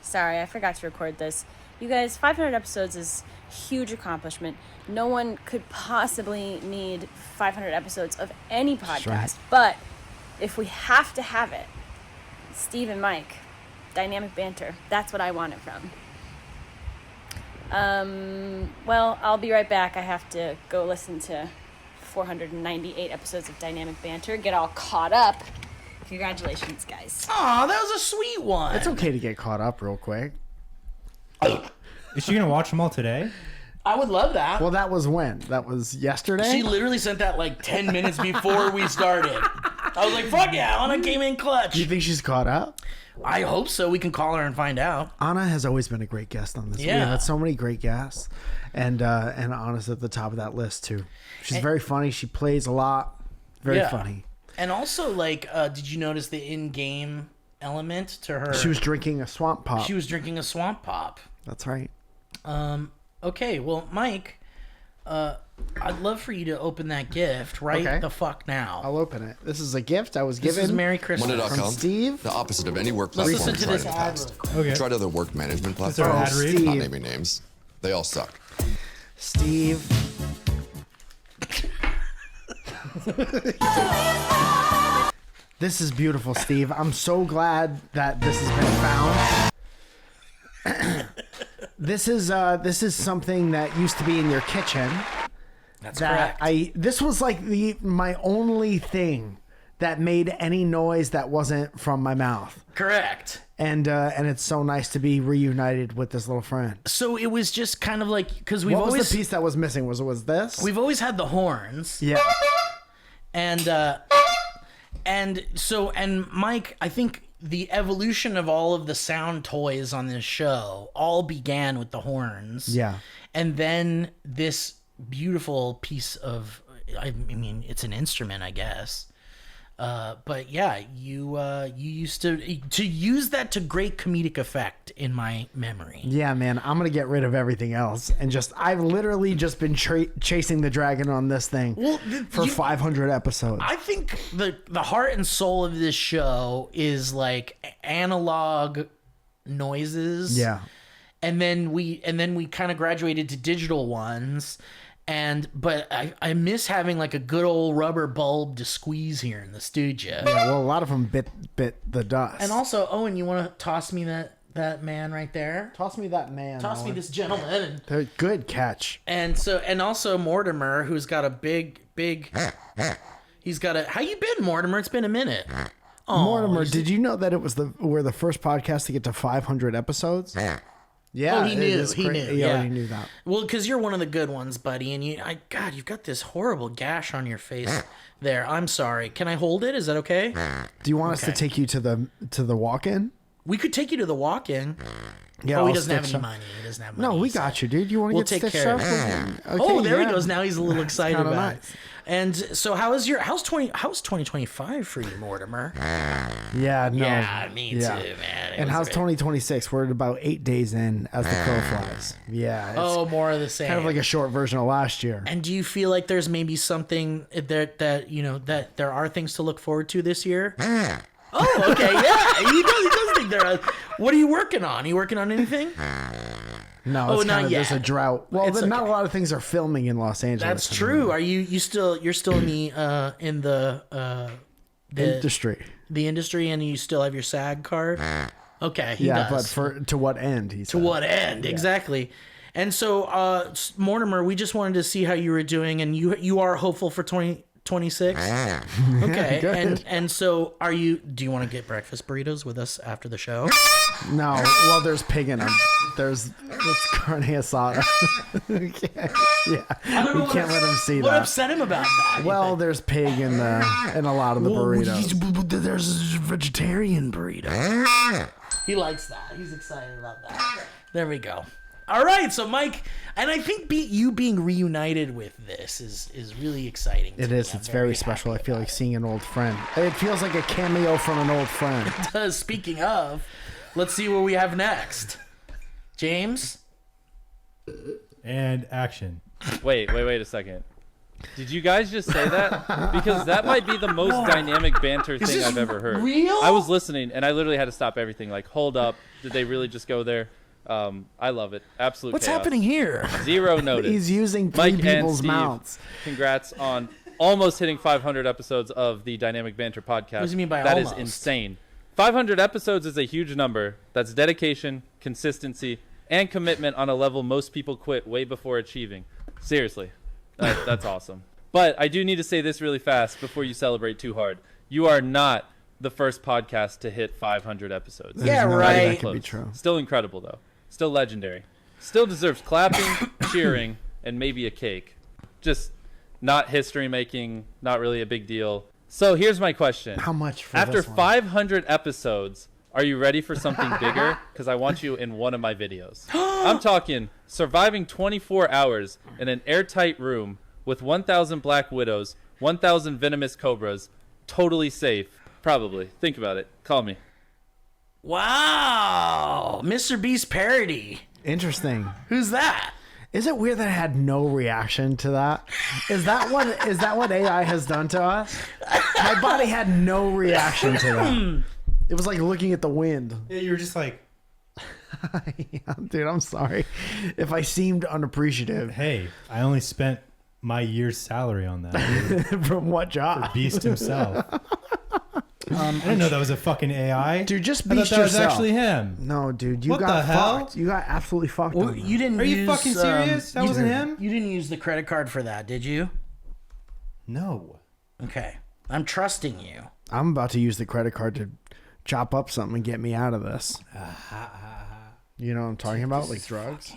Sorry, I forgot to record this. You guys, 500 episodes is a huge accomplishment. No one could possibly need 500 episodes of any podcast. Right. But if we have to have it, Steve and Mike, Dynamic Banter, that's what I want it from. Well, I'll be right back. I have to go listen to 498 episodes of Dynamic Banter, get all caught up. Congratulations, guys. Aw, that was a sweet one. It's okay to get caught up real quick. Is she gonna watch them all today? I would love that. Well, that was when? That was yesterday? She literally sent that like 10 minutes before we started. I was like, fuck yeah, Anna came in clutch. Do you think she's caught up? I hope so. We can call her and find out. Anna has always been a great guest on this. Yeah. We have had so many great guests. And Anna's at the top of that list, too. She's very funny. She plays a lot. Very funny. And also, like, did you notice the in-game element to her? She was drinking a swamp pop. She was drinking a swamp pop. That's right. Okay, well, Mike, I'd love for you to open that gift right the fuck now. I'll open it. This is a gift I was given. This is Merry Christmas. From Steve. The opposite of any work Let's platform listen to I've this tried in the ad past. really quick. Okay. I tried other work management Is there an platforms. ad read? Not naming names. They all suck. Steve. This is beautiful, Steve. I'm so glad that this has been found. This is something that used to be in your kitchen. That's correct. This was like my only thing that made any noise that wasn't from my mouth. Correct. And it's so nice to be reunited with this little friend. So it was just kind of like, because we've What always was the piece that was missing? Was this? we've always had the horns. Yeah. And Mike, I think the evolution of all of the sound toys on this show all began with the horns. Yeah. And then this beautiful piece of, I mean, it's an instrument, I guess. But yeah, you used to use that to great comedic effect in my memory. Yeah, man, I'm gonna get rid of everything else and I've literally just been chasing the dragon on this thing for 500 episodes. I think the heart and soul of this show is like analog noises. Yeah. And then we kind of graduated to digital ones. But I miss having like a good old rubber bulb to squeeze here in the studio. Yeah, well, a lot of them bit the dust. And also, Owen, you want to toss me that man right there? Toss me that man. Toss me this gentleman. Good catch. And also Mortimer, who's got a big. He's got a. How you been, Mortimer? It's been a minute. Oh, Mortimer, did you know that we're the first podcast to get to 500 episodes? Yeah, oh, he knew. He already knew that. Well, because you're one of the good ones, buddy, and you've got this horrible gash on your face there. I'm sorry. Can I hold it? Is that okay? Do you want us to take you to the walk-in? We could take you to the walk-in. Yeah, oh, he I'll doesn't have stitch any up. money. He doesn't have money. No, we got you, dude. You want to We'll get take stitched care up? of Okay, oh, there yeah. he goes. Now he's a little excited Kinda about nice. it. And so, how's 2025 for you, Mortimer? Yeah, no. Yeah, me too, man. And how's 2026? We're at about 8 days in as the crow flies. Yeah. It's more of the same. kind of like a short version of last year. And do you feel like there's maybe something that there are things to look forward to this year? Oh, okay, yeah. He does think there are. What are you working on? Are you working on anything? No, Oh, it's not kind of, there's yet. a drought. Well, It's not a okay. lot of things are filming in Los Angeles. That's true. Are you're still in the Industry. The industry, and you still have your SAG card? Okay, he Yeah, does. but to what end? He To said. what end? Yeah. Exactly. And so, Mortimer, we just wanted to see how you were doing, and you are hopeful for 2026. Okay. Good. and so, do you want to get breakfast burritos with us after the show? No, well, there's pig in them. There's carne asada. Yeah, we can't let him see What that. upset him about that? Well, there's pig in a lot of the burritos. There's a vegetarian burrito. He likes that. He's excited about that. There we go. All right, so Mike, and I think you being reunited with this is really exciting. It is. It's very special. I feel like seeing an old friend. It feels like a cameo from an old friend. It does. Speaking of, let's see what we have next. James? And action. Wait a second. Did you guys just say that? Because that might be the most dynamic banter Is thing this I've ever heard. real? I was listening and I literally had to stop everything. Like, hold up. Did they really just go there? I love it. Absolute What's chaos. happening here? Zero notice. He's using Mike three and people's Steve, mouths. Congrats on almost hitting 500 episodes of the Dynamic Banter podcast. What does he mean by That almost? is insane. 500 episodes is a huge number. That's dedication, consistency, and commitment on a level most people quit way before achieving. Seriously, that's awesome. But I do need to say this really fast before you celebrate too hard. You are not the first podcast to hit 500 episodes. Yeah, There's no way right. That could be true. Still incredible, though. Still legendary. Still deserves clapping, cheering, and maybe a cake. Just not history making, not really a big deal. So here's my question. How much for After this one? 500 episodes, are you ready for something bigger? Because I want you in one of my videos. I'm talking surviving 24 hours in an airtight room with 1,000 black widows, 1,000 venomous cobras, totally safe. Probably. Think about it. Call me. Wow, Mr. Beast parody. Interesting. Who's that? Is it weird that I had no reaction to that? Is that what AI has done to us? My body had no reaction to that. It was like looking at the wind. Yeah, you were just like, yeah, dude, I'm sorry if I seemed unappreciative. hey, I only spent my year's salary on that. From what job? For Beast himself. I didn't know that was a fucking AI. Dude, just I Beast thought that was yourself. actually him. No, dude, you What got the hell? fucked. You got absolutely fucked. Well, on that. you didn't. Are you use, fucking serious? That wasn't him? You didn't use the credit card for that, did you? No. Okay, I'm trusting you. I'm about to use the credit card to chop up something and get me out of this. You know what I'm talking about? Like drugs?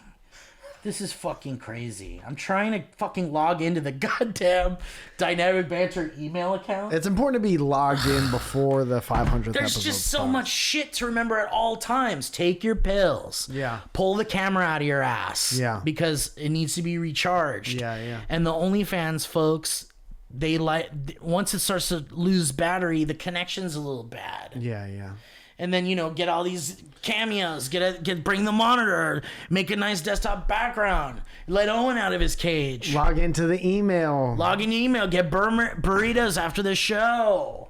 This is fucking crazy. I'm trying to fucking log into the goddamn Dynamic Banter email account. It's important to be logged in before the 500th There's episode just so starts. much shit to remember at all times. Take your pills. Yeah. Pull the camera out of your ass. Yeah. Because it needs to be recharged. Yeah. And the OnlyFans folks, they like, once it starts to lose battery, the connection's a little bad. Yeah. And then, get all these cameos, bring the monitor, make a nice desktop background, let Owen out of his cage. Log into the email. Log in your email, get burritos after the show.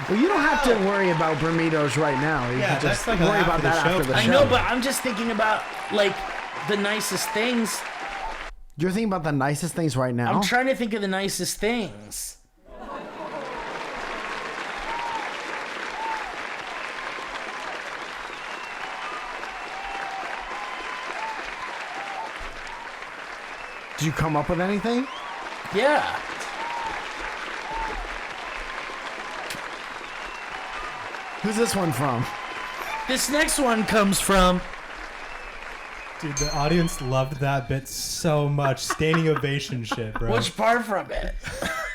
Well, you don't have to worry about burritos right now. You can just like worry after about the that show. after the show. I know, but I'm just thinking about, the nicest things. You're thinking about the nicest things right now? I'm trying to think of the nicest things. Did you come up with anything? Yeah. Who's this one from? This next one comes from... Dude, the audience loved that bit so much. Standing ovation shit, bro. Which part from it?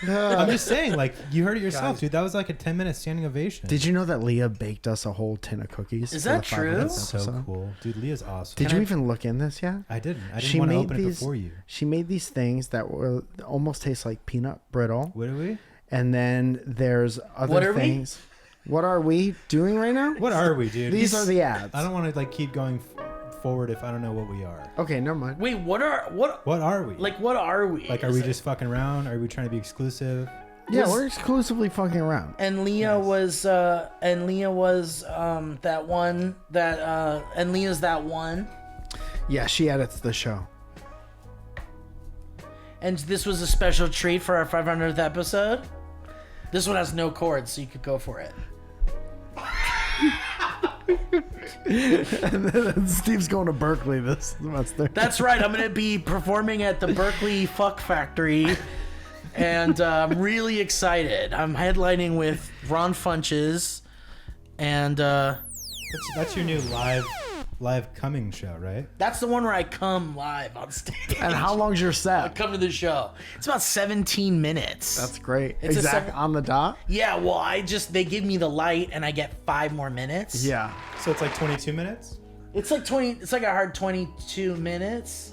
I'm just saying, you heard it yourself, dude. That was like a 10-minute standing ovation. Did you know that Leah baked us a whole tin of cookies? Is for that the 500th true? That's so episode? cool. Dude, Leah's awesome. Did you even look in this yet? I didn't. I didn't want to open it before you. She made these things that were almost taste like peanut brittle. What are we? And then there's other What are we? things. What are we doing right now? What are we, dude? These are the ads. I don't want to keep going forward if I don't know what we are. Okay, never mind. Wait, what are we? What are we? Are we just fucking around? Are we trying to be exclusive? Yeah, we're exclusively fucking around. And Leah was that one that and Leah's that one. Yeah, she edits the show. And this was a special treat for our 500th episode. This one has no chords, so you could go for it. And then Steve's going to Berkeley this semester. That's right. I'm gonna be performing at the Berkeley Fuck Factory, and I'm really excited. I'm headlining with Ron Funches, and That's your new live coming show, right? that's the one where I come live on stage. And how long's your I set? come to the show. It's about 17 minutes. That's great. It's a Exact seven- on the dot? Yeah, well, they give me the light, and I get 5 more minutes. Yeah. So it's like 22 minutes? It's like 20. It's like a hard 22 minutes.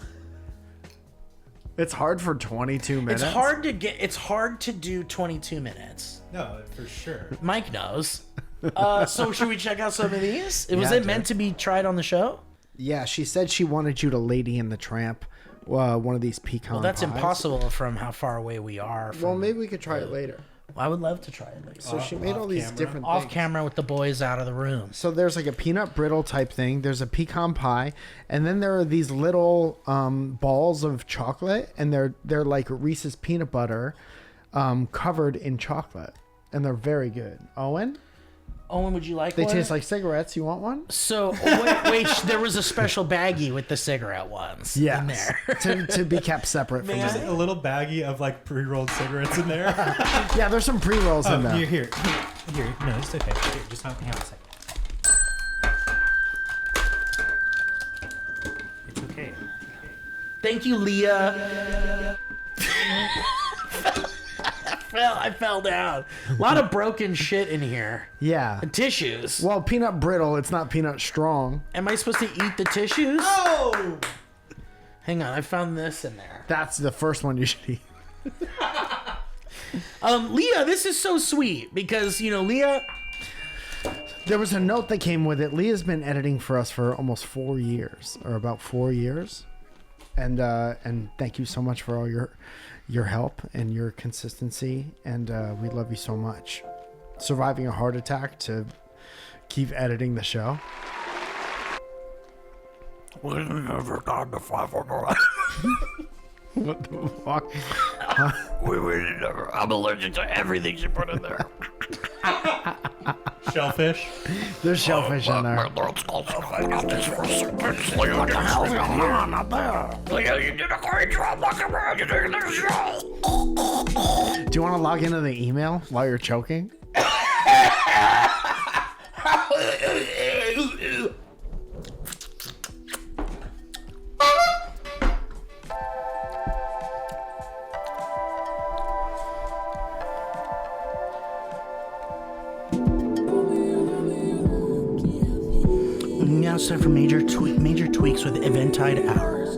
It's hard for 22 minutes. It's hard to get. It's hard to do 22 minutes. No, for sure. Mike knows. So should we check out some of these? Was Yeah, it meant to be tried on the show? Yeah, she said she wanted you to Lady in the Tramp one of these pecan Well, that's pies. impossible from how far away we are. Well, maybe we could try it later. I would love to try it later. So she made all these different Off things. camera with the boys out of the room. So there's like a peanut brittle type thing. There's a pecan pie, and then there are these little balls of chocolate, and they're like Reese's peanut butter, covered in chocolate, and they're very good. Owen, would you like they one? taste like cigarettes. You want one? So wait, there was a special baggie with the cigarette ones in Yes. there. to be kept separate from Just that. a little baggie of pre-rolled cigarettes in there. Yeah, there's some pre-rolls in there. Here. No, it's okay. Here, just hang on a second. It's okay. Thank you, Leah. I fell down. A lot of broken shit in here. Yeah. And tissues. Well, peanut brittle. It's not peanut strong. Am I supposed to eat the tissues? Oh! Hang on, I found this in there. That's the first one you should eat. Leah, this is so sweet because, Leah... There was a note that came with it. Leah's been editing for us for almost 4 years, or about 4 years. And thank you so much for all your help and your consistency, and we love you so much. Surviving a heart attack to keep editing the show. We never got the 500. What the fuck? We never. I'm allergic to everything you put in there. Shellfish. There's shellfish in there. What the hell's going on up there? Leah, you did a great job looking around. You did this show. Do you want to log into the email while you're choking? Now it's time for major tweaks with Eventide Hours.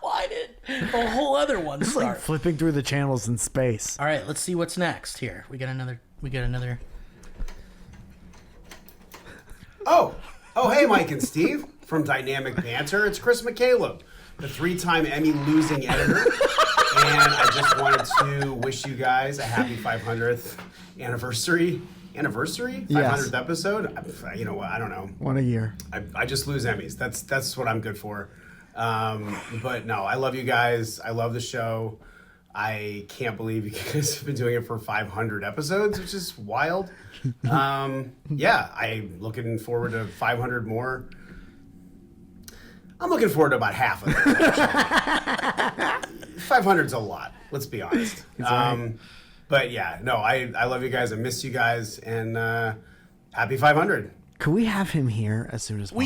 Why did a whole other one It's start? like flipping through the channels in space. All right, let's see what's next here. We got another. Oh, hey, Mike and Steve from Dynamic Banter. It's Chris McCaleb, the 3-time Emmy-losing editor. And I just wanted to wish you guys a happy 500th anniversary? 500th Yes. episode? You know what? I don't know. One a year. I just lose Emmys. That's what I'm good for. But no, I love you guys. I love the show. I can't believe you guys have been doing it for 500 episodes, which is wild. Yeah, I'm looking forward to 500 more. I'm looking forward to about half of it. 500's a lot. Let's be honest. But yeah, no, I love you guys. I miss you guys, and happy 500. Could we have him here as soon as possible?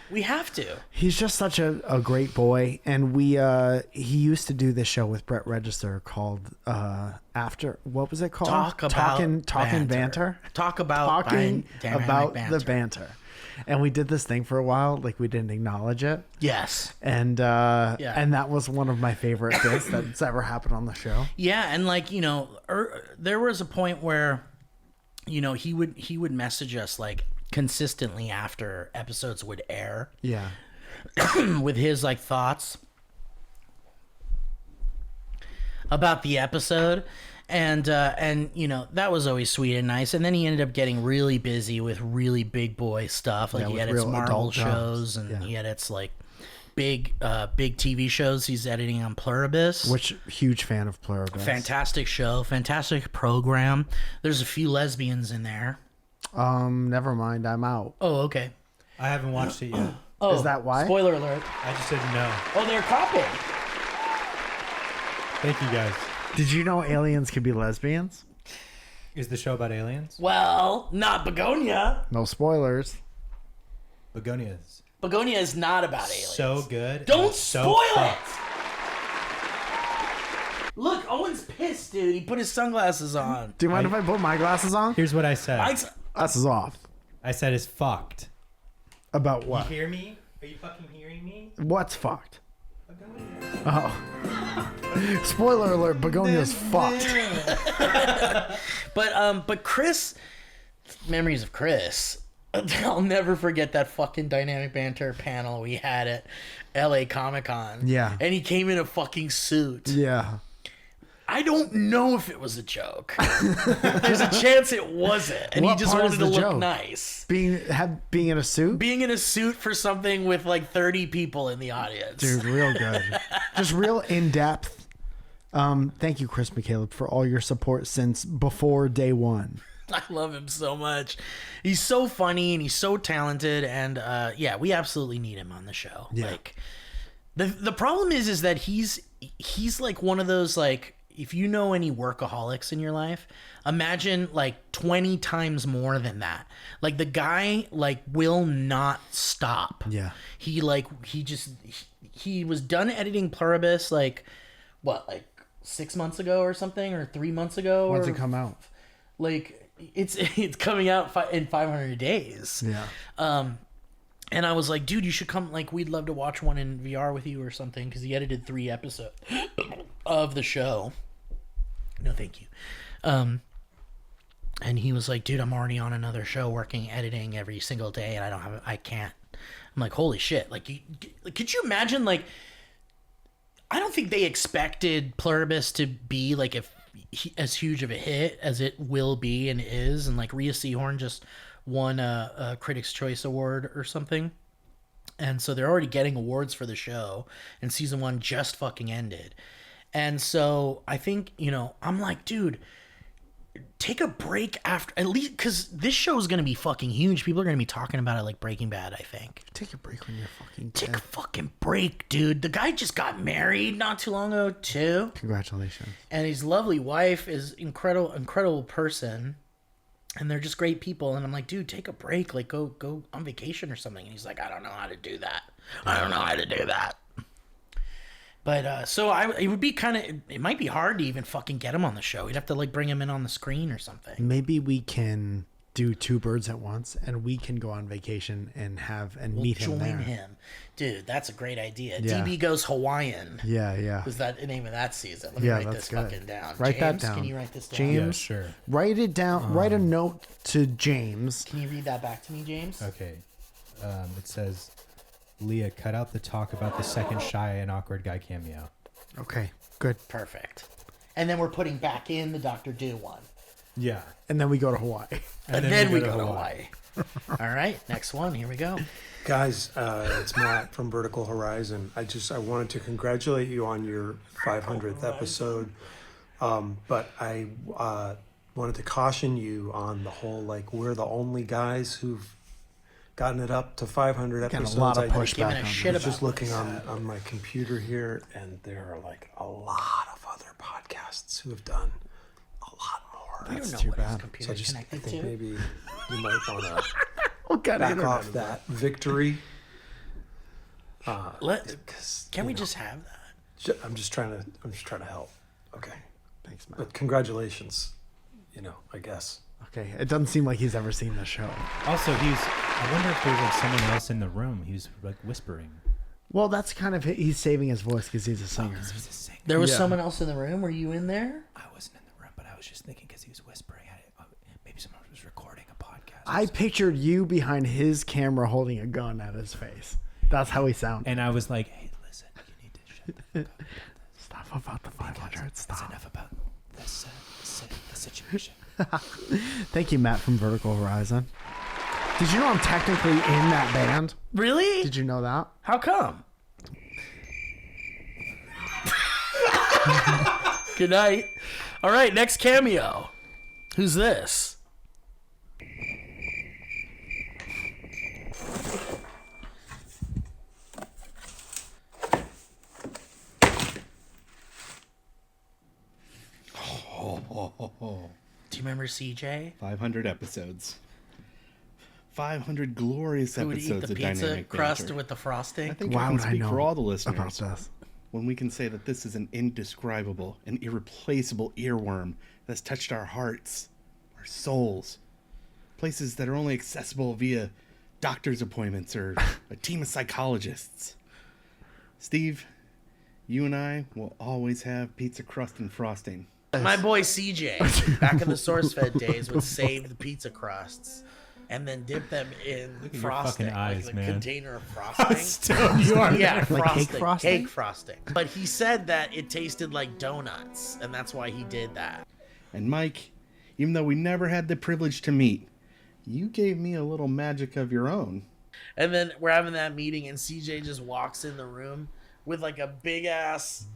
We have to. He's just such a great boy, and he used to do this show with Brett Register called After. What was it called? Talking Banter. Talk about Talking Dynamic about Banter. the banter. And we did this thing for a while, like we didn't acknowledge it. Yes. And and that was one of my favorite bits that's ever happened on the show. Yeah, and like, you know, there was a point where, you know, he would message us like consistently after episodes would air. Yeah. With his like thoughts about the episode. And you know, that was always sweet and nice. And then he ended up getting really busy with really big boy stuff. Like he edits Marvel shows and he edits like big TV shows. He's editing on Pluribus. Which, huge fan of Pluribus. Fantastic show, fantastic program. There's a few lesbians in there. Never mind, I'm out. Oh, okay. I haven't watched it yet. Oh, is that why? Spoiler alert. I just didn't know. Oh, they're a couple. Thank you guys. Did you know aliens could be lesbians? Is the show about aliens? Well, not Begonia. No spoilers. Begonias. Begonia is not about aliens. So good. Don't so spoil it. Look, Owen's pissed, dude. He put his sunglasses on. Do you mind if I put my glasses on? Here's what I said. Glasses off. I said it's fucked. About what? You hear me? Are you fucking hearing me? What's fucked? Oh. Spoiler alert, Begonia's fucked. But Chris, memories of Chris. I'll never forget that fucking Dynamic Banter panel we had at LA Comic-Con. Yeah. And he came in a fucking suit. Yeah. I don't know if it was a joke. There's a chance it wasn't. And What he just part is wanted to the look joke? nice. Being in a suit? Being in a suit for something with like 30 people in the audience. Dude, real good. Just real in-depth. Thank you, Chris McCaleb, for all your support since before day one. I love him so much. He's so funny and he's so talented, and yeah, we absolutely need him on the show. Yeah. Like the problem is that he's like one of those, like, if you know any workaholics in your life, imagine like 20 times more than that. Like the guy like will not stop. Yeah. He was done editing Pluribus like 6 months ago or something, or 3 months ago. When's it come out? Like it's coming out in 500 days. Yeah. And I was like, dude, you should come. Like, we'd love to watch one in VR with you or something, because he edited 3 episodes of the show. No, thank you. And he was like, dude, I'm already on another show working editing every single day, and I can't. I'm like, holy shit. Like, could you imagine, like, I don't think they expected Pluribus to be like as huge of a hit as it will be and is. And like Rhea Seehorn just won a Critics' Choice Award or something. And so they're already getting awards for the show, and season 1 just fucking ended. And so I think, you know, I'm like, dude, take a break after, at least, because this show is going to be fucking huge. People are going to be talking about it like Breaking Bad, I think. Take a break when you're fucking dead. Take a fucking break, dude. The guy just got married not too long ago, too. Congratulations. And his lovely wife is incredible person. And they're just great people. And I'm like, dude, take a break. Like, go on vacation or something. And he's like, I don't know how to do that. I don't know how to do that. But, so it would be it might be hard to even fucking get him on the show. We'd have to, like, bring him in on the screen or something. Maybe we can do 2 birds at once, and we can go on vacation and meet him there. Join him. Dude, that's a great idea. Yeah. DB Goes Hawaiian. Yeah. Was that the name of that season? Let me write this fucking down. Write James, that down. Can you write this down? James, sure. Write it down. Write a note to James. Can you read that back to me, James? Okay. It says, Leah, cut out the talk about the second shy and awkward guy cameo. Okay, good. Perfect. And then we're putting back in the Dr. Do one. Yeah. And then we go to Hawaii. And then we go to Hawaii. All right, next one. Here we go. Guys, it's Matt from Vertical Horizon. I wanted to congratulate you on your 500th episode, but I wanted to caution you on the whole, like, we're the only guys who've gotten it up to 500 episodes. A lot of I pushback. I was just looking on my computer here, and there are like a lot of other podcasts who have done a lot more. We don't know too what his bad. computer's So I connected think to. maybe you might want to What kind of back internet off is that victory. Can we just have that? I'm just trying to help. Okay. Thanks, Matt. But congratulations. I guess. Okay, it doesn't seem like he's ever seen the show. Also, I wonder if there's like someone else in the room. He was like whispering. Well, that's kind of he's saving his voice because he's a singer. There was someone else in the room. Were you in there? I wasn't in the room, but I was just thinking because he was whispering. Maybe someone was recording a podcast. I pictured you behind his camera holding a gun at his face. That's how he sounded. And I was like, hey, listen, you need to shut the fuck up. Stop about the 500. Stop. That's enough about this the situation. Thank you, Matt from Vertical Horizon. Did you know I'm technically in that band? Really? Did you know that? How come? Good night. All right, next cameo. Who's this? Do you remember CJ? 500 episodes. 500 glorious Who would episodes eat the of pizza Dynamic crust Banter. with the frosting? I think Why I can would I speak know for all the about listeners this? when we can say that this is an indescribable and irreplaceable earworm that's touched our hearts, our souls, places that are only accessible via doctor's appointments or a team of psychologists. Steve, you and I will always have pizza crust and frosting. My boy CJ, back in the SourceFed days, would save the pizza crusts and then dip them in Look at your frosting, fucking eyes, like man. a container of frosting. Still, you are yeah, like frosting, cake frosting? cake frosting. But he said that it tasted like donuts, and that's why he did that. And Mike, even though we never had the privilege to meet, you gave me a little magic of your own. And then we're having that meeting, and CJ just walks in the room with like a big ass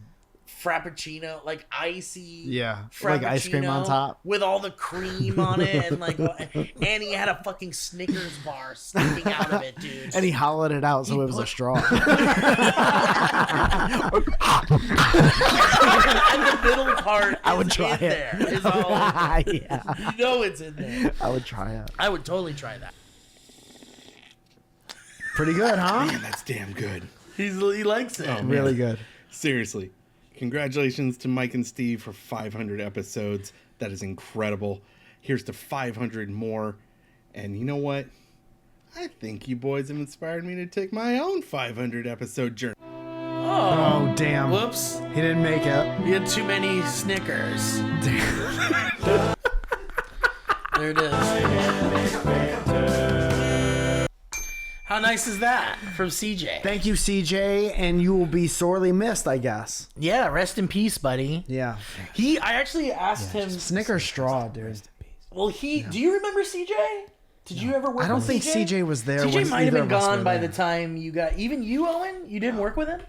frappuccino, like icy, like ice cream on top with all the cream on it, and like, and he had a fucking Snickers bar sticking out of it, dude. And he hollowed it out so it was a straw. And the middle part I would is try in it. there. It's all Yeah. You know it's in there. I would try it. I would totally try that. Pretty good, huh? Man, that's damn good. He likes it. Oh, man. Really good. Seriously. Congratulations to Mike and Steve for 500 episodes. That is incredible. Here's to 500 more. And you know what? I think you boys have inspired me to take my own 500 episode journey. Oh, damn. Whoops. He didn't make it. He had too many Snickers. Damn. There it is. How nice is that from CJ? Thank you, CJ, and you will be sorely missed, I guess. Yeah, rest in peace, buddy. Yeah. I actually asked him. Snicker straw, dude. Well, do you remember CJ? Did you ever work with CJ? I don't think CJ was there CJ when might have either been of us gone were by there. the time you got. Even you, Owen? You didn't work with him?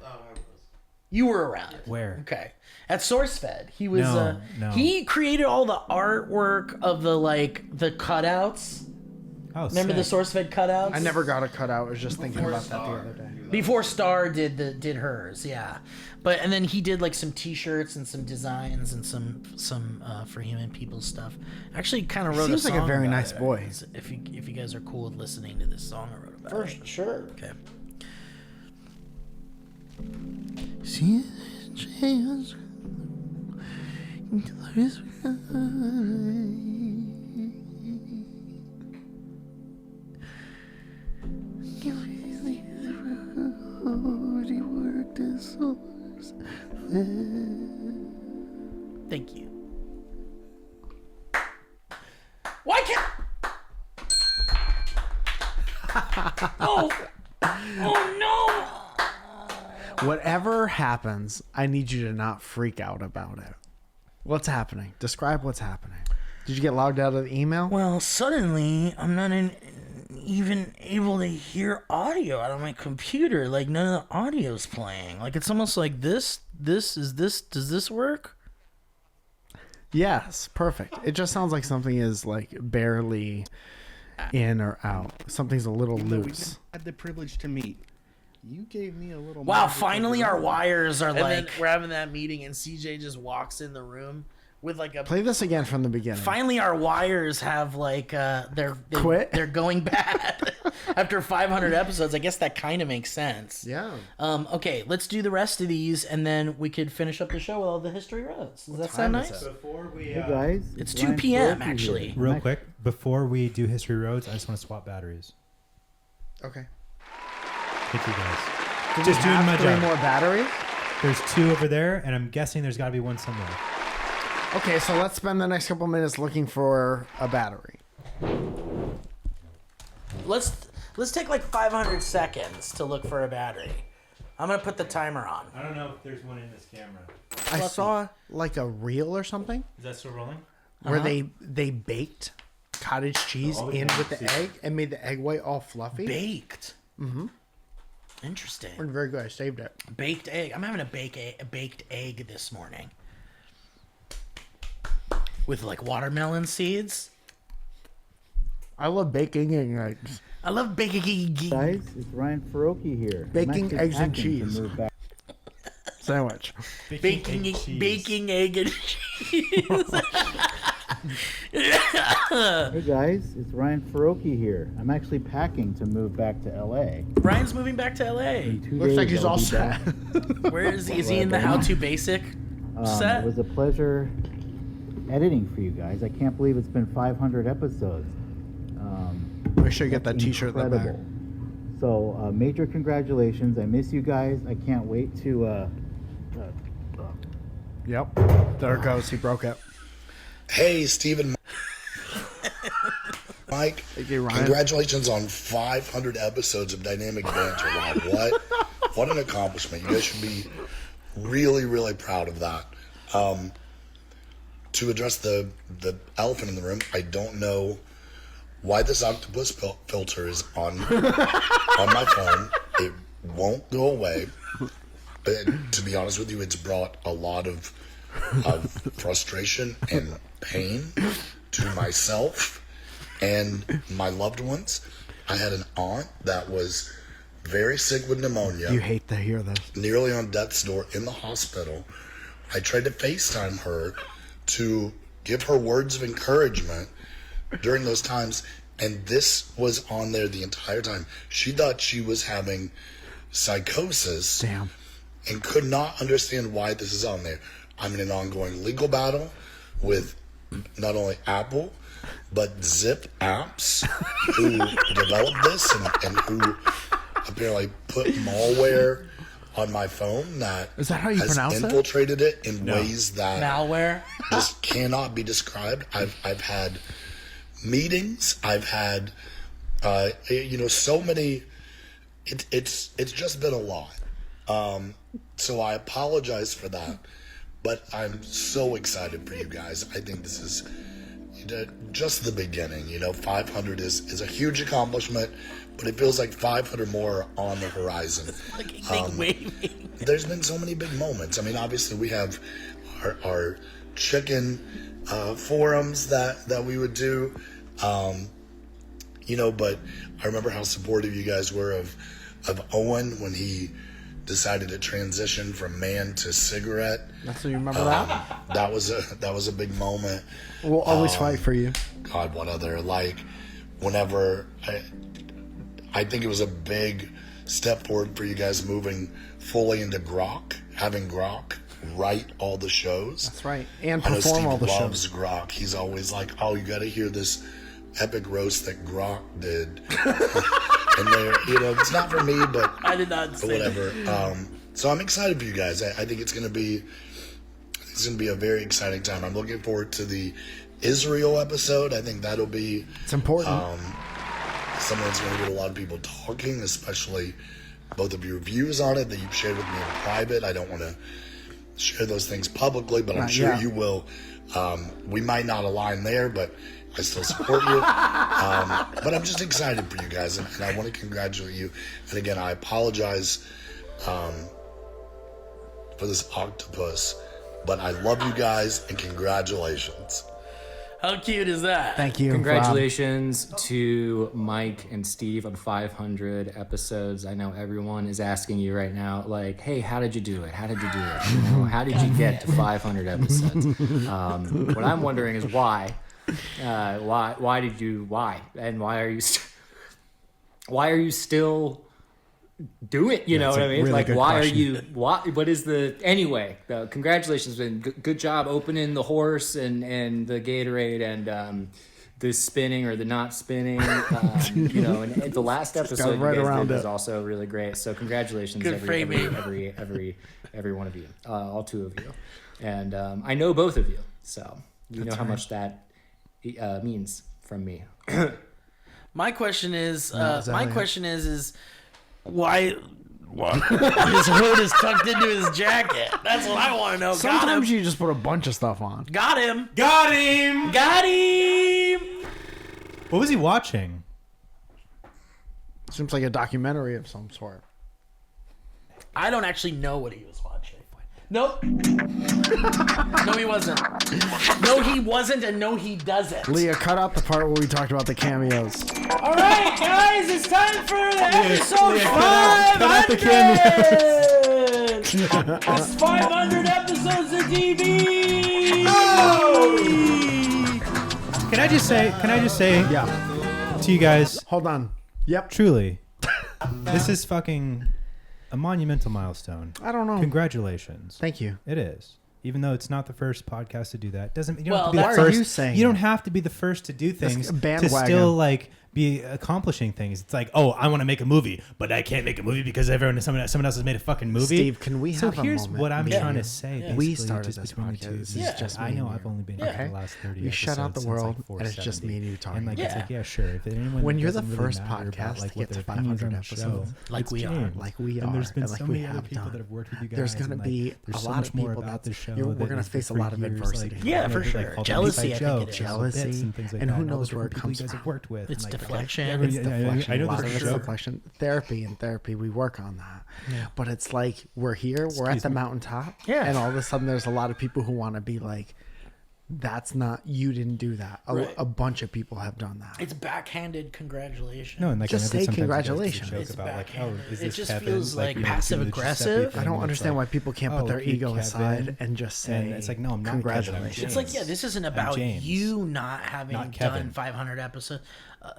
You were around. Where? Okay. At SourceFed. He was No. He created all the artwork of the cutouts. Oh, remember the sick. SourceFed cutouts? I never got a cutout. I was just thinking about that the other day. Before Star did hers, yeah. And then he did like some T-shirts and some designs and some for human people stuff. Actually, kind of wrote Seems a song like a very about nice it. boy. If you guys are cool with listening to this song I wrote about For it. sure. Okay. See, chance. Thank you. Why can't? Oh no! Whatever happens, I need you to not freak out about it. What's happening? Describe what's happening. Did you get logged out of the email? Well, suddenly I'm not even able to hear audio out of my computer. Like none of the audio's playing. Like it's almost like this. Does this work? Yes, perfect. It just sounds like something is like barely in or out. Something's a little loose. Had the privilege to meet. You gave me a little. Wow! Finally, our wires are And like. then we're having that meeting, and CJ just walks in the room with like a. Play this again from the beginning. Finally, our wires have like they're Quit? They're going bad after 500 episodes. I guess that kind of makes sense. Yeah. Okay, let's do the rest of these, and then we could finish up the show with all the history roads. Does that sound nice? Before we, Hey guys, It's 2 Ryan p.m. Ferocki actually. here. real quick, before we do history roads, I just want to swap batteries. Okay. Thank you guys. Do Just we doing have my 3 job. more batteries? There's 2 over there, and I'm guessing there's got to be one somewhere. Okay, so let's spend the next couple minutes looking for a battery. Let's take like 500 seconds to look for a battery. I'm gonna put the timer on. I don't know if there's one in this camera. I saw like a reel or something Is that still rolling? where they baked cottage cheese in with the egg and made the egg white all fluffy. Baked. Mm-hmm. Interesting. Very good. I saved it. Baked egg. I'm having a baked egg this morning with like watermelon seeds. I love baking eggs. I love baking eggs. Guys, it's Ryan Ferocki here. I'm Baking actually eggs and packing to cheese. move back. Sandwich. Baking egg and cheese. Hey guys, it's Ryan Ferocki here. I'm actually packing to move back to LA. Ryan's moving back to LA. In 2 Looks days, like he's I'll all be set. back. Where is he? Is he in the How to Basic set? It was a pleasure editing for you guys. I can't believe it's been 500 episodes. Make sure you get that T-shirt in the back. Incredible. So, major congratulations. I miss you guys. I can't wait to. Yep. There it goes. He broke it. Hey, Stephen. Mike, you, Ryan. congratulations on 500 episodes of Dynamic Banter. Wow, what an accomplishment. You guys should be really, really proud of that. To address the elephant in the room, I don't know why this octopus filter is on my phone. It won't go away. But to be honest with you, it's brought a lot of frustration and pain to myself and my loved ones. I had an aunt that was very sick with pneumonia. You hate to hear this. Nearly on death's door in the hospital. I tried to FaceTime her to give her words of encouragement during those times, and this was on there the entire time. She thought she was having psychosis. Damn. And could not understand why this is on there. I'm in an ongoing legal battle with not only Apple, but Zip Apps, who developed this and who apparently put malware on my phone that Is that how you has pronounce it? infiltrated it in ways that Malware. just cannot be described. I've had meetings. I've had, so many. It's just been a lot. So I apologize for that, but I'm so excited for you guys. I think this is just the beginning. 500 is a huge accomplishment, but it feels like 500 more are on the horizon. There's been so many big moments. I mean, obviously we have our chicken forums that we would do, but I remember how supportive you guys were of Owen when he decided to transition from man to cigarette. That's what you remember that? That was a big moment. We'll always fight for you. God, what other, whenever I think it was a big step forward for you guys moving fully into Grok, having Grok write all the shows. That's right. And I know perform Steve all the loves shows. Grok. He's always like, oh, you got to hear this epic roast that Grok did. And it's not for me, but I did not say whatever. So I'm excited for you guys. I think it's going to be a very exciting time. I'm looking forward to the Israel episode. I think that'll be. It's important. Something that's going to get a lot of people talking, especially both of your views on it that you've shared with me in private. I don't want to share those things publicly, but I'm sure you will. We might not align there, but I still support you. But I'm just excited for you guys, and I want to congratulate you. And again, I apologize for this octopus, but I love you guys, and congratulations. How cute is that? Thank you. Congratulations to Mike and Steve on 500 episodes. I know everyone is asking you right now, hey, how did you do it? How did you do it? How did you get to 500 episodes? What I'm wondering is why. Why did you? And why are you still doing it? You know what I mean? Really Why are you? What is the anyway? Congratulations, man. Good job opening the horse and the Gatorade and the spinning or the not spinning. And the last episode you guys did was also really great. So congratulations, every one of you, all two of you, and I know both of you, so you know how much that means from me. My question is why his hood is tucked into his jacket? That's what I want to know. Sometimes you just put a bunch of stuff on. Got him. What was he watching? Seems like a documentary of some sort. I don't actually know what he was watching. Nope. No, he wasn't. No, he wasn't, and no, he doesn't. Leah, cut out the part where we talked about the cameos. All right, guys, it's time for the episode 500. Cut out the cameos. It's 500 episodes of TV. Can I just say, yeah, to you guys. Hold on. Yep. Truly, this is fucking a monumental milestone. I don't know. Congratulations. Thank you. It is. Even though it's not the first podcast to do that, you don't have to be Why the are first. you saying You don't that? have to be the first to do things to bandwagon. still be accomplishing things. It's like, oh, I want to make a movie, but I can't make a movie because someone else has made a fucking movie. Steve, can we have a here's moment? what I'm Yeah. trying to say. Yeah. We basically, started just this between the podcast. two. This is just I me know and I've you. only been here Okay. for the last 30 We episodes. shut out the since, world, like, and it's just me and you talking. And it's like, yeah, sure. If anyone When you're the doesn't really first matter podcast about, to what get to their opinions 500 on the episodes, show, like it's we are. James. Like we are, And there's been and so like we many other have people done. that have worked with you guys. There's going to and, be there's a so lot much of more people about that this show. we're going to that face a for lot of years, adversity. Yeah, for they're, sure. called Jealousy, inside I think jokes, it is. Jealousy, and things like and that. who all the knows where it different people comes you guys from. have worked with. It's and, like, deflection. every- It's deflection. I know a lot for of it's sure. deflection. Therapy. We work on that. Yeah. But it's like we're here, we're at the mountaintop, and all of a sudden there's a lot of people who want to be like, that's not, you didn't do that. A bunch of people have done that. It's backhanded congratulations. No, and like Just I know say that sometimes you guys congratulations. joke It's about like, oh, backhanded. is It this just Kevin? feels like you know, passive people that just step aggressive. in I don't and it's understand like, why people can't oh, put their look at ego Kevin. aside and just say, And it's like, no, I'm not congratulations. Kevin, I'm It's like, yeah, this isn't about James. you not having Not done Kevin. 500 episodes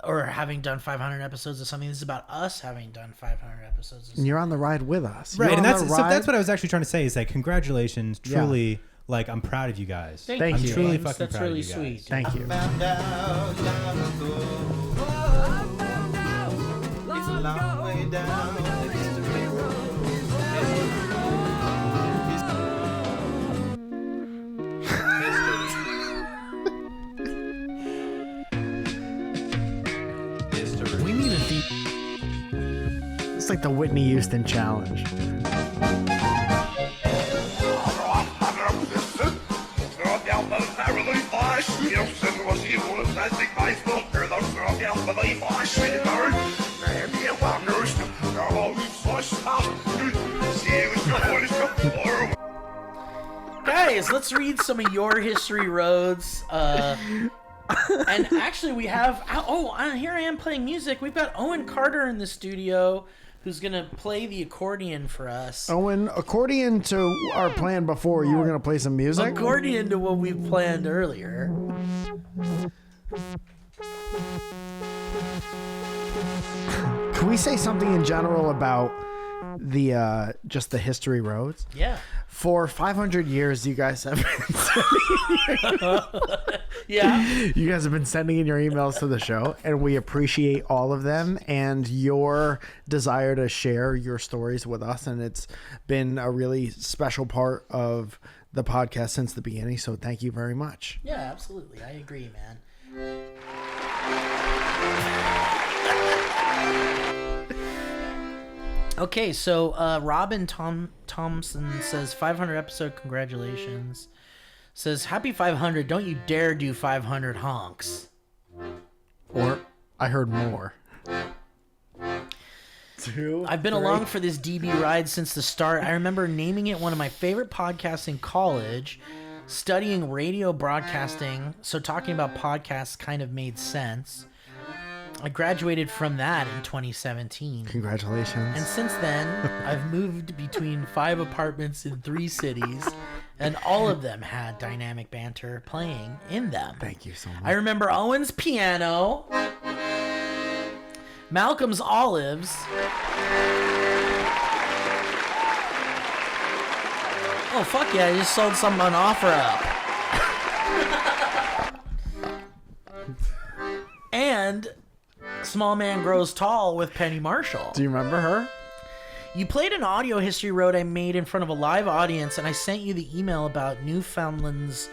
or having done 500 episodes of something. This is about us having done 500 episodes of and you're on the ride with us. Right, You're and on that's the so ride. that's what I was actually trying to say is like congratulations, truly. Like I'm proud of you guys. Thank I'm you, truly James. fucking That's proud really of you guys. sweet. Thank you. It's a long way down the history road. like the Whitney Houston challenge. Guys, let's read some of your history roads. And actually, we have... here I am playing music. We've got Owen Carter in the studio who's going to play the accordion for us. Owen, accordion to our plan before, you were going to play some music? Accordion to what we planned earlier. Can we say something in general about the just the history roads? Yeah. For 500 years, you guys have been you guys have been sending in your emails to the show, and we appreciate all of them and your desire to share your stories with us. And it's been a really special part of the podcast since the beginning. So thank you very much. Yeah, absolutely. I agree, man. Okay, so Robyn Thomson says 500 episode, congratulations. Says happy 500, don't you dare do 500 honks. Or I heard more. I've been along for this DB ride since the start. I remember naming it one of my favorite podcasts in college, studying radio broadcasting, so talking about podcasts kind of made sense. I graduated from that in 2017. Congratulations. And since then, I've moved between 5 apartments in 3 cities, and all of them had Dynamic Banter playing in them. Thank you so much. I remember Owen's piano, Malcolm's olives, oh fuck yeah, I just sold some on OfferUp. And Small Man Grows Tall with Penny Marshall. Do you remember her? You played an audio history road I made in front of a live audience, and I sent you the email about Newfoundland's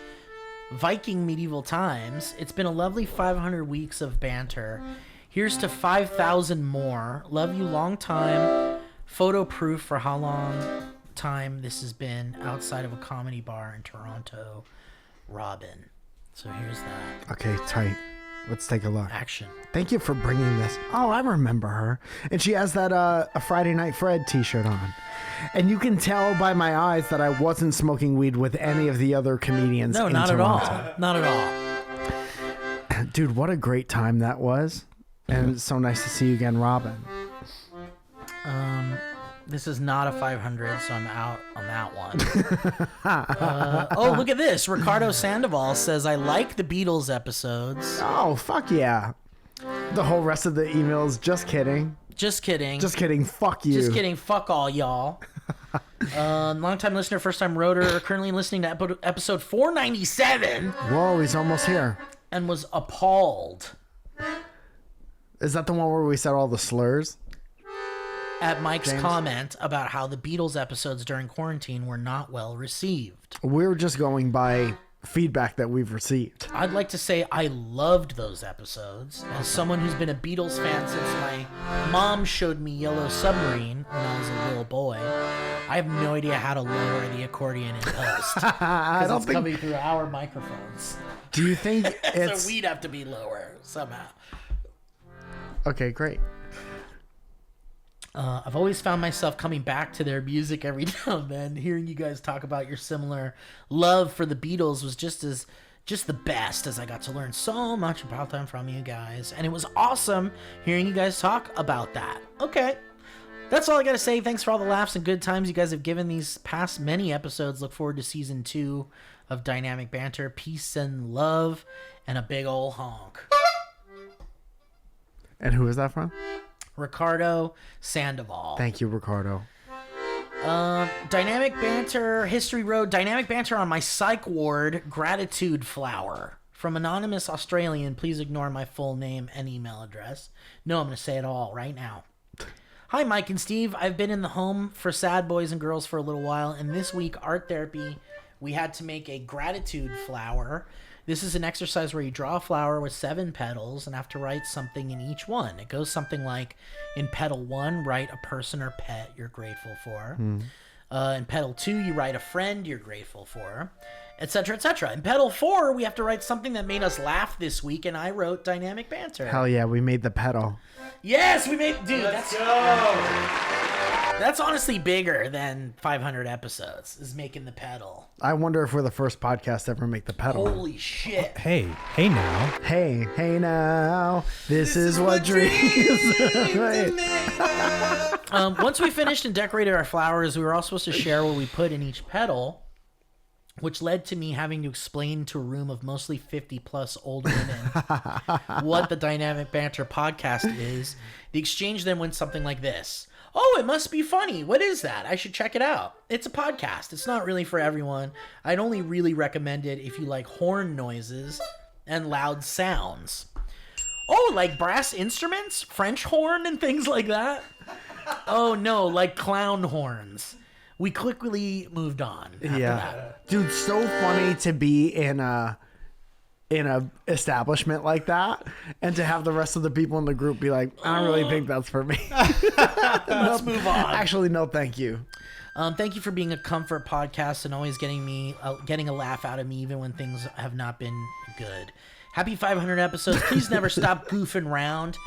Viking medieval times. It's been a lovely 500 weeks of banter. Here's to 5,000 more. Love you long time. Photo proof for how long time this has been outside of a comedy bar in Toronto. Robyn. So here's that. Okay, tight. Let's take a look. Action. Thank you for bringing this. Oh, I remember her. And she has that a Friday Night Fred t-shirt on. And you can tell by my eyes that I wasn't smoking weed with any of the other comedians in not Toronto. at all. Not at all. Dude, what a great time that was. And it's so nice to see you again, Robyn. This is not a 500, so I'm out on that one. Oh, look at this. Ricardo Sandoval says, I like the Beatles episodes. Oh, fuck yeah. The whole rest of the emails, just kidding. Just kidding. Just kidding. Fuck you. Just kidding. Fuck all y'all. Long-time listener, first-time roader, currently listening to episode 497. Whoa, he's almost here. And was appalled. Is that the one where we said all the slurs? At Mike's James? comment about how the Beatles episodes during quarantine were not well received. We're just going by feedback that we've received. I'd like to say I loved those episodes. As someone who's been a Beatles fan since my mom showed me Yellow Submarine when I was a little boy, I have no idea how to lower the accordion in post. Because it's coming through our microphones. Do you think it's... So we'd have to be lower somehow. Okay, great. I've always found myself coming back to their music every now and then. Hearing you guys talk about your similar love for the Beatles was just the best, as I got to learn so much about them from you guys. And it was awesome hearing you guys talk about that. Okay. That's all I got to say. Thanks for all the laughs and good times you guys have given these past many episodes. Look forward to season 2 of Dynamic Banter. Peace and love and a big ol' honk. And who is that from? Ricardo Sandoval. Thank you, Ricardo. Dynamic Banter, History Road, Dynamic Banter on my psych ward, gratitude flower. From anonymous Australian, please ignore my full name and email address. No, I'm going to say it all right now. Hi, Mike and Steve. I've been in the home for sad boys and girls for a little while, and this week, art therapy, we had to make a gratitude flower. This is an exercise where you draw a flower with 7 petals and have to write something in each one. It goes something like, in petal 1, write a person or pet you're grateful for. In petal 2, you write a friend you're grateful for, etc., etc. In petal 4, we have to write something that made us laugh this week, and I wrote Dynamic Banter. Hell yeah, we made the pedal. Yes, we made... Dude, that's honestly bigger than 500 episodes, is making the pedal. I wonder if we're the first podcast to ever make the pedal. Holy shit. Hey now. Hey now. This is what dreams. Once we finished and decorated our flowers, we were all supposed to share what we put in each petal, which led to me having to explain to a room of mostly 50-plus old women what the Dynamic Banter podcast is. The exchange then went something like this. Oh, it must be funny. What is that? I should check it out. It's a podcast. It's not really for everyone. I'd only really recommend it if you like horn noises and loud sounds. Oh, like brass instruments? French horn and things like that? Oh, no, like clown horns. We quickly moved on. Yeah. Dude, so funny to be in a establishment like that and to have the rest of the people in the group be like, I don't really think that's for me. Let's move on. Actually, no, thank you. Thank you for being a comfort podcast and always getting a laugh out of me even when things have not been good. Happy 500 episodes. Please never stop goofing around.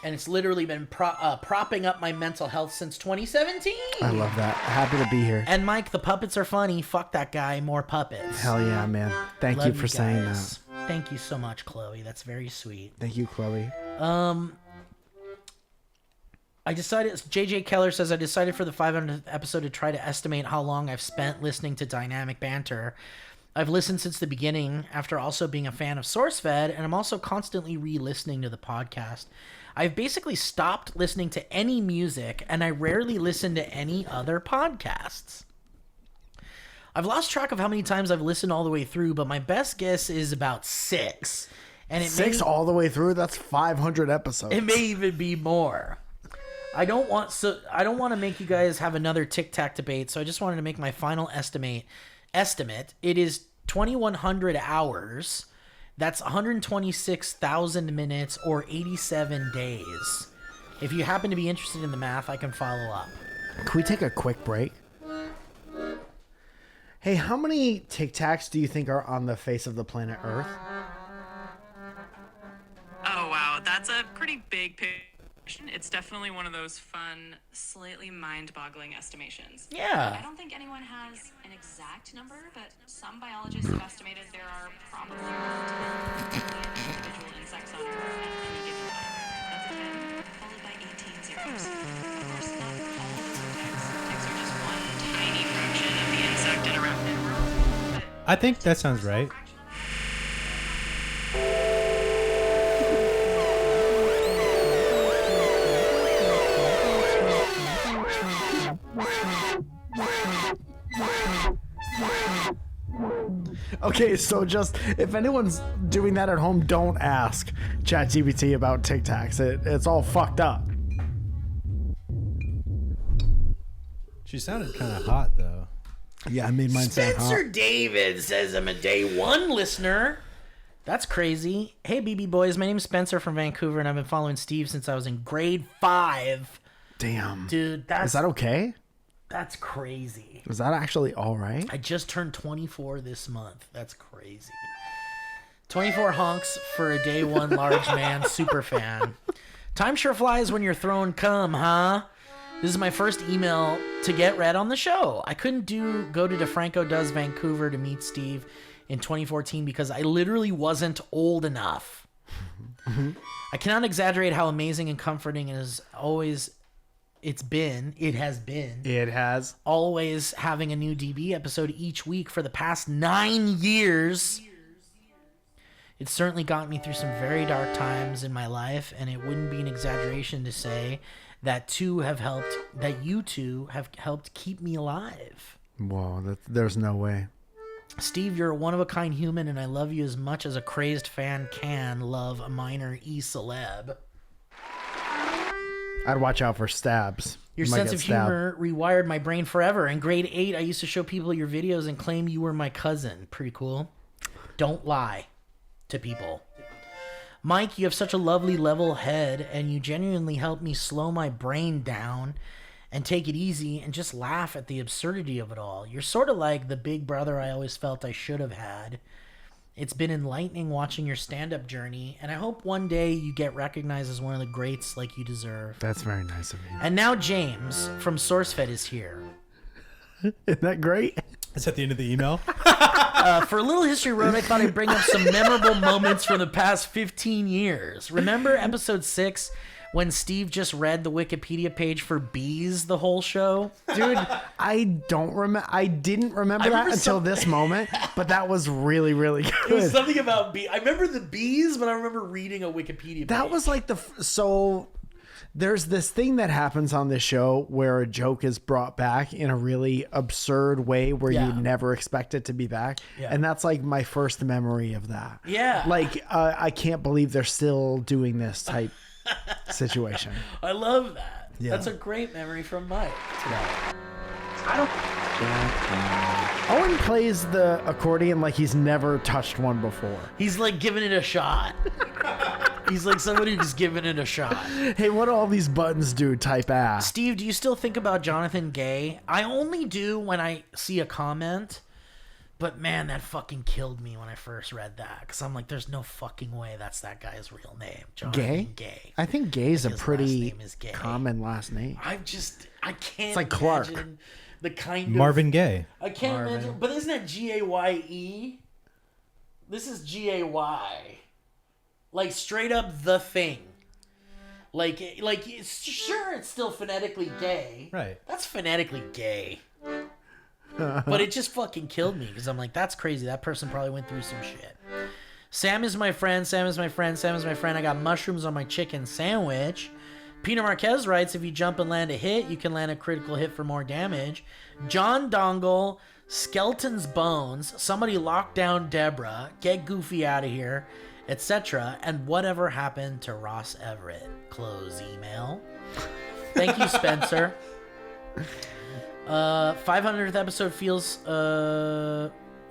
And it's literally been propping up my mental health since 2017. I love that. Happy to be here. And Mike, the puppets are funny. Fuck that guy. More puppets. Hell yeah, man. Thank Love you for saying guys. that. Thank you so much, Chloe. That's very sweet. Thank you, Chloe. I decided, JJ Keller says, I decided for the 500th episode to try to estimate how long I've spent listening to Dynamic Banter. I've listened since the beginning after also being a fan of SourceFed, and I'm also constantly re-listening to the podcast. I've basically stopped listening to any music, and I rarely listen to any other podcasts. I've lost track of how many times I've listened all the way through, but my best guess is about 6. And it 6 all the way through? That's 500 episodes. It may even be more. I don't want to make you guys have another Tic Tac debate, so I just wanted to make my final estimate. It is 2,100 hours. That's 126,000 minutes or 87 days. If you happen to be interested in the math, I can follow up. Can we take a quick break? Hey, how many Tic Tacs do you think are on the face of the planet Earth? Oh, wow. That's a pretty big picture. It's definitely one of those fun, slightly mind-boggling estimations. Yeah. I don't think anyone has an exact number, but some biologists have estimated there are probably 10 billion individual insects on Earth at any given time. That's a 10, followed by 18 zeros. Of course, not all of those are ticks. Ticks are just one tiny fraction of the insect and arachnid world. I think that sounds right. Okay, so just if anyone's doing that at home, don't ask ChatGPT about Tic Tacs. It's all fucked up. She sounded kind of hot though. Yeah, I made mine sound hot. Spenser David says I'm a day one listener. That's crazy. Hey, BB boys, my name's Spencer from Vancouver, and I've been following Steve since I was in grade 5. Damn. Dude, Is that okay? That's crazy. Is that actually all right? I just turned 24 this month. That's crazy. 24 honks for a day one large man super fan. Time sure flies when you're throwing cum, huh? This is my first email to get read on the show. I couldn't go to DeFranco Does Vancouver to meet Steve in 2014 because I literally wasn't old enough. I cannot exaggerate how amazing and comforting it has been always having a new DB episode each week for the past 9 years. It certainly got me through some very dark times in my life, and it wouldn't be an exaggeration to say that you two have helped keep me alive. Whoa, there's no way. Steve, you're a one-of-a-kind human, and I love you as much as a crazed fan can love a minor E-celeb. I'd watch out for stabs. Your sense of humor rewired my brain forever. In grade 8, I used to show people your videos and claim you were my cousin. Pretty cool. Don't lie. to people. Mike, you have such a lovely level head, and you genuinely help me slow my brain down and take it easy and just laugh at the absurdity of it all. You're sort of like the big brother I always felt I should have had. It's been enlightening watching your stand-up journey, and I hope one day you get recognized as one of the greats like you deserve. That's very nice of you. And now James from SourceFed is here. Isn't that great? It's at the end of the email. For a little history road, I thought I'd bring up some memorable moments from the past 15 years. Remember episode 6 when Steve just read the Wikipedia page for bees the whole show? Dude, I don't remember. I didn't remember that until this moment, but that was really, really good. It was something about bees. I remember the bees, but I remember reading a Wikipedia page. That was like so there's this thing that happens on this show where a joke is brought back in a really absurd way where you never expect it to be back. Yeah. And that's like my first memory of that. Yeah. Like, I can't believe they're still doing this type situation. I love that. Yeah. That's a great memory from Mike today. Owen plays the accordion like he's never touched one before. He's like giving it a shot. He's like somebody who's giving it a shot. Hey, what do all these buttons do type ass? Steve, do you still think about Jonathan Gay? I only do when I see a comment, but man, that fucking killed me when I first read that, because I'm like, there's no fucking way that's that guy's real name. Jonathan Gay. I think Gay's a pretty name is Gay. common last name. I can't It's like Clark. imagine the kind Marvin of... Gaye. I can't imagine, but isn't that G-A-Y-E? This is G-A-Y. Like, straight up The Thing. Like sure, it's still phonetically gay. Right. That's phonetically gay. But it just fucking killed me, because I'm like, that's crazy. That person probably went through some shit. Sam is my friend. Sam is my friend. Sam is my friend. I got mushrooms on my chicken sandwich. Peter Marquez writes, if you jump and land a hit, you can land a critical hit for more damage. John Dongle, Skeleton's Bones, somebody lock down Deborah, get Goofy out of here, etc. And whatever happened to Ross Everett? Close email. Thank you, Spenser. 500th episode feels...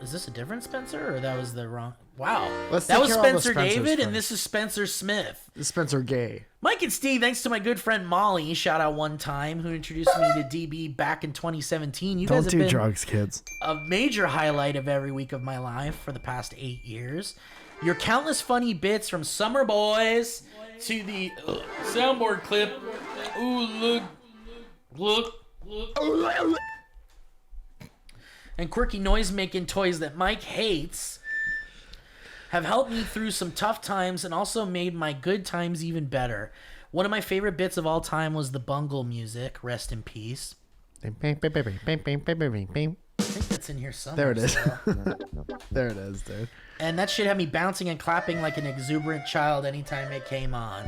is this a different Spenser, or that was the wrong... Wow. That was Spencer David, and this is Spencer Smith. Spencer Gay. Mike and Steve, thanks to my good friend Molly, shout out one time, who introduced me to DB back in 2017. You Don't guys have do been drugs, kids. a major highlight of every week of my life for the past 8 years. Your countless funny bits from Summer Boys to the soundboard clip. Ooh, look. And quirky noise-making toys that Mike hates have helped me through some tough times and also made my good times even better. One of my favorite bits of all time was the Bungle music. Rest in peace. I think that's in here somewhere. There it is. still. There it is, dude. And that shit had me bouncing and clapping like an exuberant child anytime it came on.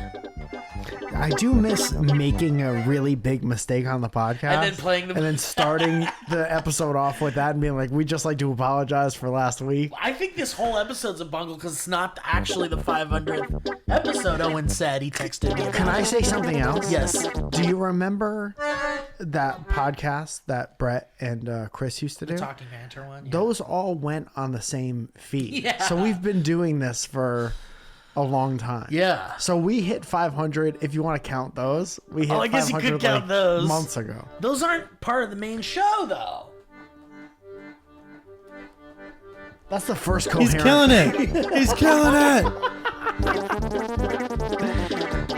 I do miss making a really big mistake on the podcast. And then playing the... And then starting the episode off with that and being like, we'd just like to apologize for last week. I think this whole episode's a bungle because it's not actually the 500th episode, Owen said. He texted me. Can I say something else? Yes. Do you remember that podcast that Brett and Chris used to do? The Talking Banter one? Yeah. Those all went on the same feed. Yeah. So we've been doing this for a long time. Yeah. So we hit 500. If you want to count those, we hit I guess you 500 could count like those. months ago. Those aren't part of the main show, though. That's the first He's coherent. killing it. He's killing it.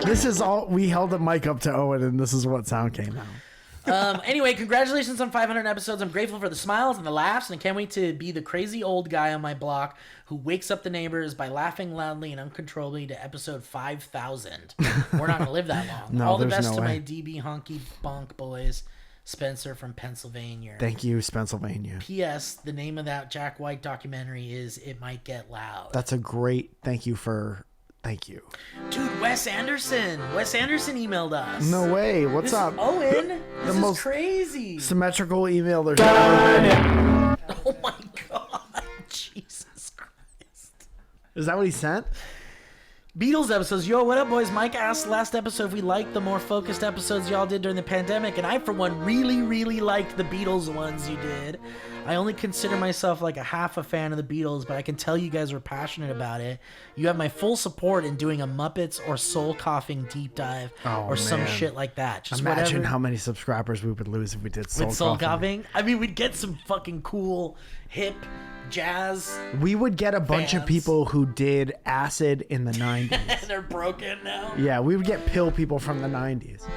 This is all. We held the mic up to Owen, and this is what sound came out. Anyway, congratulations on 500 episodes. I'm grateful for the smiles and the laughs, and I can't wait to be the crazy old guy on my block who wakes up the neighbors by laughing loudly and uncontrollably to episode 5,000. We're not going to live that long. No, All the there's best no to way. my DB honky bonk boys, Spenser from Pennsylvania. Thank you, Pennsylvania. P.S. The name of that Jack White documentary is It Might Get Loud. That's a great. Thank you. Dude, Wes Anderson. Wes Anderson emailed us. No way. What's This- up? Owen, this is most crazy. Symmetrical email there's ever been. Oh my god. Jesus Christ. Is that what he sent? Beatles episodes. Yo, what up, boys? Mike asked last episode if we liked the more focused episodes y'all did during the pandemic, and I, for one, really liked the Beatles ones you did. I only consider myself like a half a fan of the Beatles, but I can tell you guys are passionate about it. You have my full support in doing a Muppets or Soul Coughing deep dive or some man. shit like that. Just Imagine whatever. how many subscribers we would lose if we did With Soul Coughing? I mean, we'd get some fucking cool, hip, jazz. We would get a bunch of fans. people who did acid in the 90s. They're broken now. Yeah, we would get pill people from the 90s.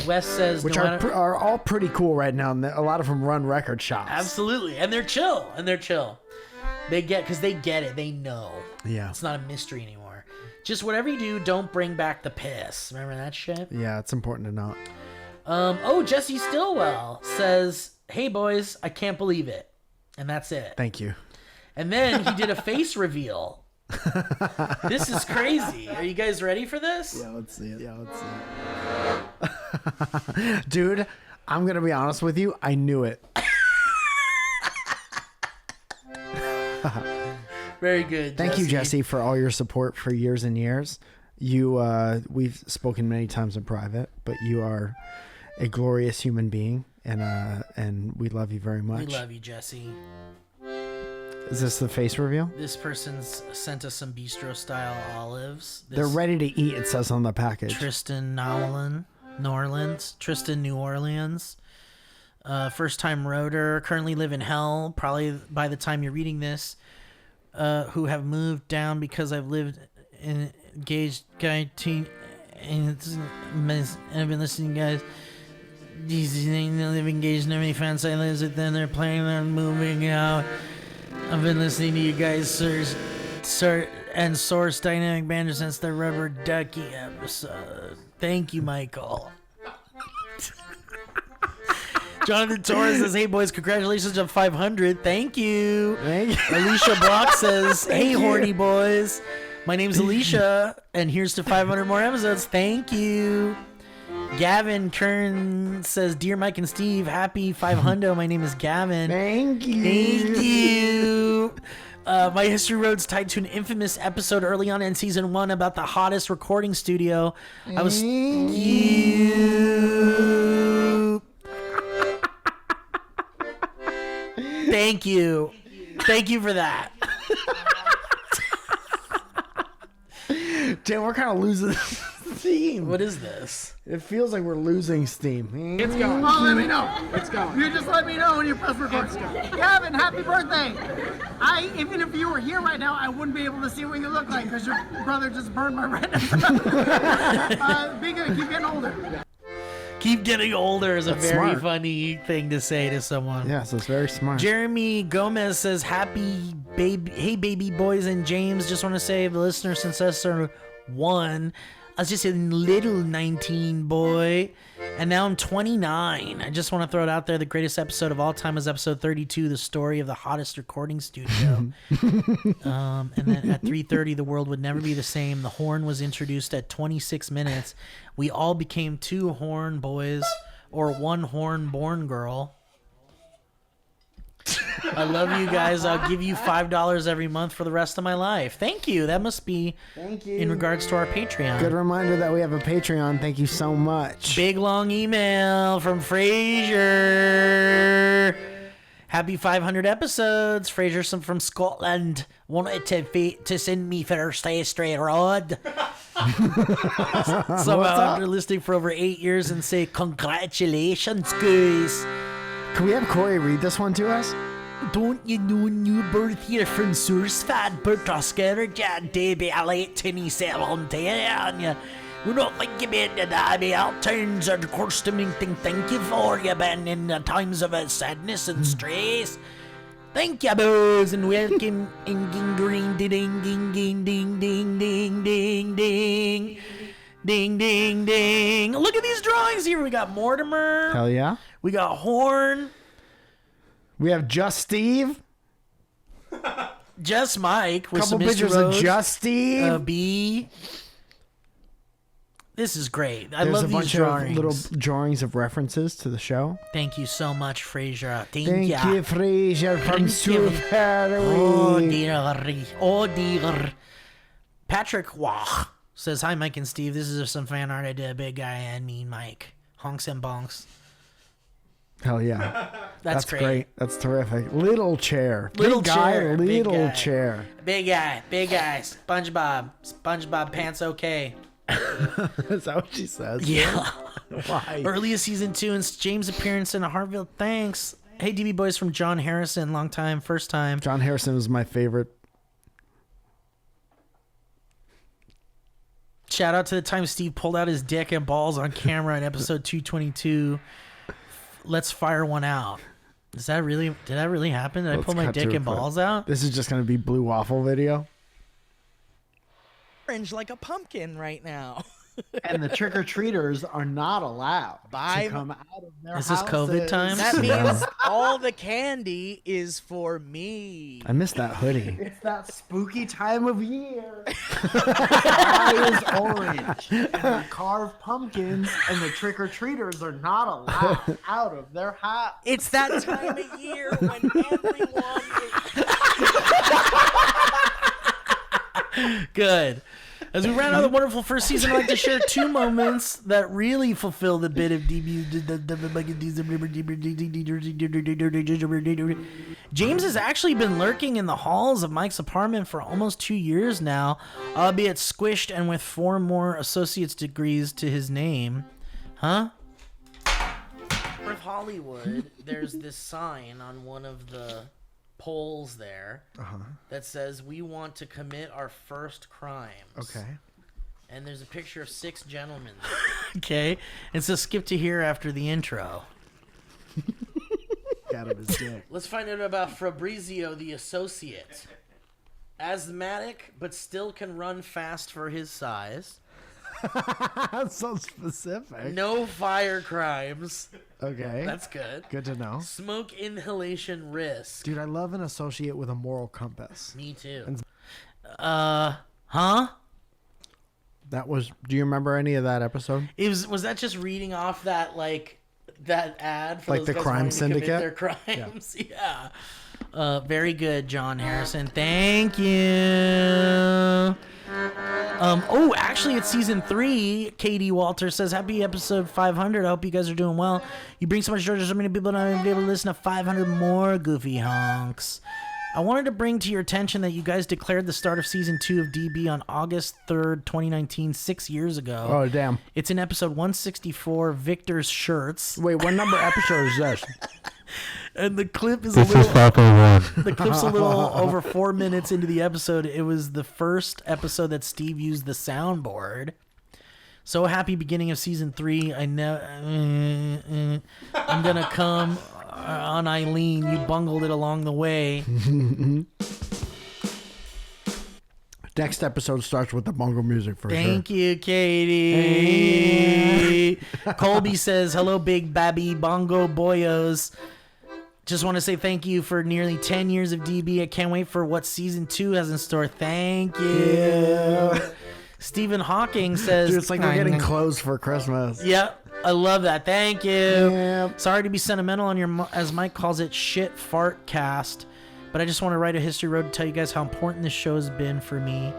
Wes says, which no are, matter- are all pretty cool right now. And a lot of them run record shops. Absolutely. And they're chill. They get, because they get it. They know. Yeah. It's not a mystery anymore. Just whatever you do, don't bring back the piss. Remember that shit? Yeah, it's important to know. Jesse Stillwell says, hey boys, I can't believe it. And that's it. Thank you. And then he did a face reveal. This is crazy. Are you guys ready for this? Yeah, let's see it. Dude, I'm going to be honest with you. I knew it. Very good. Thank you, Jesse, for all your support for years and years. We've spoken many times in private, but you are a glorious human being, and we love you very much. We love you, Jesse. Is this the face reveal? This person's sent us some bistro-style olives. They're ready to eat, it says on the package. Tristan Nowlin, Tristan New Orleans. First-time roader, currently live in hell, probably by the time you're reading this, who have moved down because I've lived in engaged guy teen, and I've been listening to you guys. These live engaged in every fan site lives it, then they're planning on moving out. I've been listening to you guys source Dynamic Banter since the Rubber Ducky episode. Thank you, Michael. Jonathan Torres says, hey boys, congratulations on 500. Thank you. Alicia Block says, hey horny boys. My name's Alicia, and here's to 500 more episodes. Thank you. Gavin Kearns says, dear Mike and Steve, happy 500. My name is Gavin. Thank you. Thank you. My history road's tied to an infamous episode early on in season 1 about the hottest recording studio. I was Thank you. Thank you for that. Damn, we're kind of losing steam. What is this? It feels like we're losing steam. It's going. Oh, let me know. It's going. You just let me know when you press record. Gavin, happy birthday. Even if you were here right now, I wouldn't be able to see what you look like because your brother just burned my retina. Be good. Keep getting older. Keep getting older is a That's very smart. funny thing to say to someone. Yes, it's very smart. Jereme Gomez says, hey baby boys and James, just want to say the listener successor 1. I was just a little 19 boy, and now I'm 29. I just want to throw it out there. The greatest episode of all time is episode 32, the story of the hottest recording studio. And then at 3:30, the world would never be the same. The horn was introduced at 26 minutes. We all became 2 horn boys or 1 horn born girl. I love you guys. I'll give you $5 every month for the rest of my life. Thank you. That must be in regards to our Patreon. Good reminder that we have a Patreon. Thank you so much. Big long email from Fraser. Happy 500 episodes. Fraser from Scotland wanted to send me first straight rod. So after listening for over 8 years and say congratulations, guys. Can we have Corey read this one to us? Don't you know new birth here from Sourcefad, Bert Oscar, Jan Davy, late 2017. We're not thinking about the Davy Altowns or the costuming thing. Thank you for you, Ben, in the times of sadness and stress. Thank you, boys, and welcome in green ding ding ding ding ding ding ding ding. Ding, ding, ding. Look at these drawings here. We got Mortimer. Hell yeah. We got Horn. We have Just Steve. Just Mike. With Couple some pictures Mr. of Rose. Just Steve. B. This is great. I There's love a these bunch drawings. of little drawings of references to the show. Thank you so much, Fraser. Thank ya. you, Fraser from Thank you. Cafarelli. Oh, dear. Oh, dear. Patrick Waugh says, hi, Mike and Steve. This is some fan art I did. Big guy and mean Mike. Honks and bonks. Hell yeah. That's great. That's terrific. Little chair. Little Big guy, chair, big little guy. chair. Big guy. SpongeBob pants okay. Is that what she says? Yeah. Why? Earliest season 2 and James' appearance in Hartville. Thanks. Hey, DB boys from John Harrison. Long time, first time. John Harrison was my favorite. Shout out to the time Steve pulled out his dick and balls on camera in episode 222. Let's fire one out. Did that really happen? Did I pull my dick and balls out? This is just going to be Blue Waffle video. Orange like a pumpkin right now. And the trick-or-treaters are not allowed to come out of their Is this COVID time? That means all the candy is for me. I missed that hoodie. It's that spooky time of year. Sky is orange, and they carve pumpkins, and the trick-or-treaters are not allowed out of their house. It's that time of year when everyone Good. As we round out the wonderful first season, I'd like to share 2 moments that really fulfill the bit of DB. James has actually been lurking in the halls of Mike's apartment for almost 2 years now, albeit squished and with 4 more associate's degrees to his name. Huh? With Hollywood, there's this sign on one of the poles there that says we want to commit our first crimes. Okay. And there's a picture of 6 gentlemen there. Okay. And so skip to here after the intro. Out of his dick. Let's find out about Fabrizio the associate. Asthmatic, but still can run fast for his size. That's so specific. No fire crimes. Okay. That's good. Good to know. Smoke inhalation risk. Dude, I love an associate with a moral compass. Me too. And huh? That was. Do you remember any of that episode? It was that just reading off that that ad for Like those the guys crime wanting to commit syndicate? their crimes? Yeah. Very good, John Harrison. Thank you. Oh, actually, it's season 3. Katie Walter says, "Happy episode 500. I hope you guys are doing well. You bring so much joy to so many people not even be able to listen to 500 more goofy honks. I wanted to bring to your attention that you guys declared the start of season 2 of DB on August 3rd, 2019, 6 years ago. Oh, damn. It's in episode 164, Victor's Shirts. Wait, what number episode is this? And the clip is This a is little. 501. The clip's a little over 4 minutes into the episode. It was the first episode that Steve used the soundboard. So happy beginning of season 3. I know. I'm gonna come on Eileen. You bungled it along the way. Next episode starts with the bongo music for Thank sure. you, Katie. Colby says, "Hello, Big Babby Bongo Boyos. Just want to say thank you for nearly 10 years of DB. I can't wait for what season 2 has in store. Thank you." Yeah. Stephen Hawking says, Dude, it's like we're getting clothes for Christmas. Yep, I love that. Thank you. Sorry to be sentimental on your, as Mike calls it, shit fart cast, but I just want to write a history road to tell you guys how important this show has been for me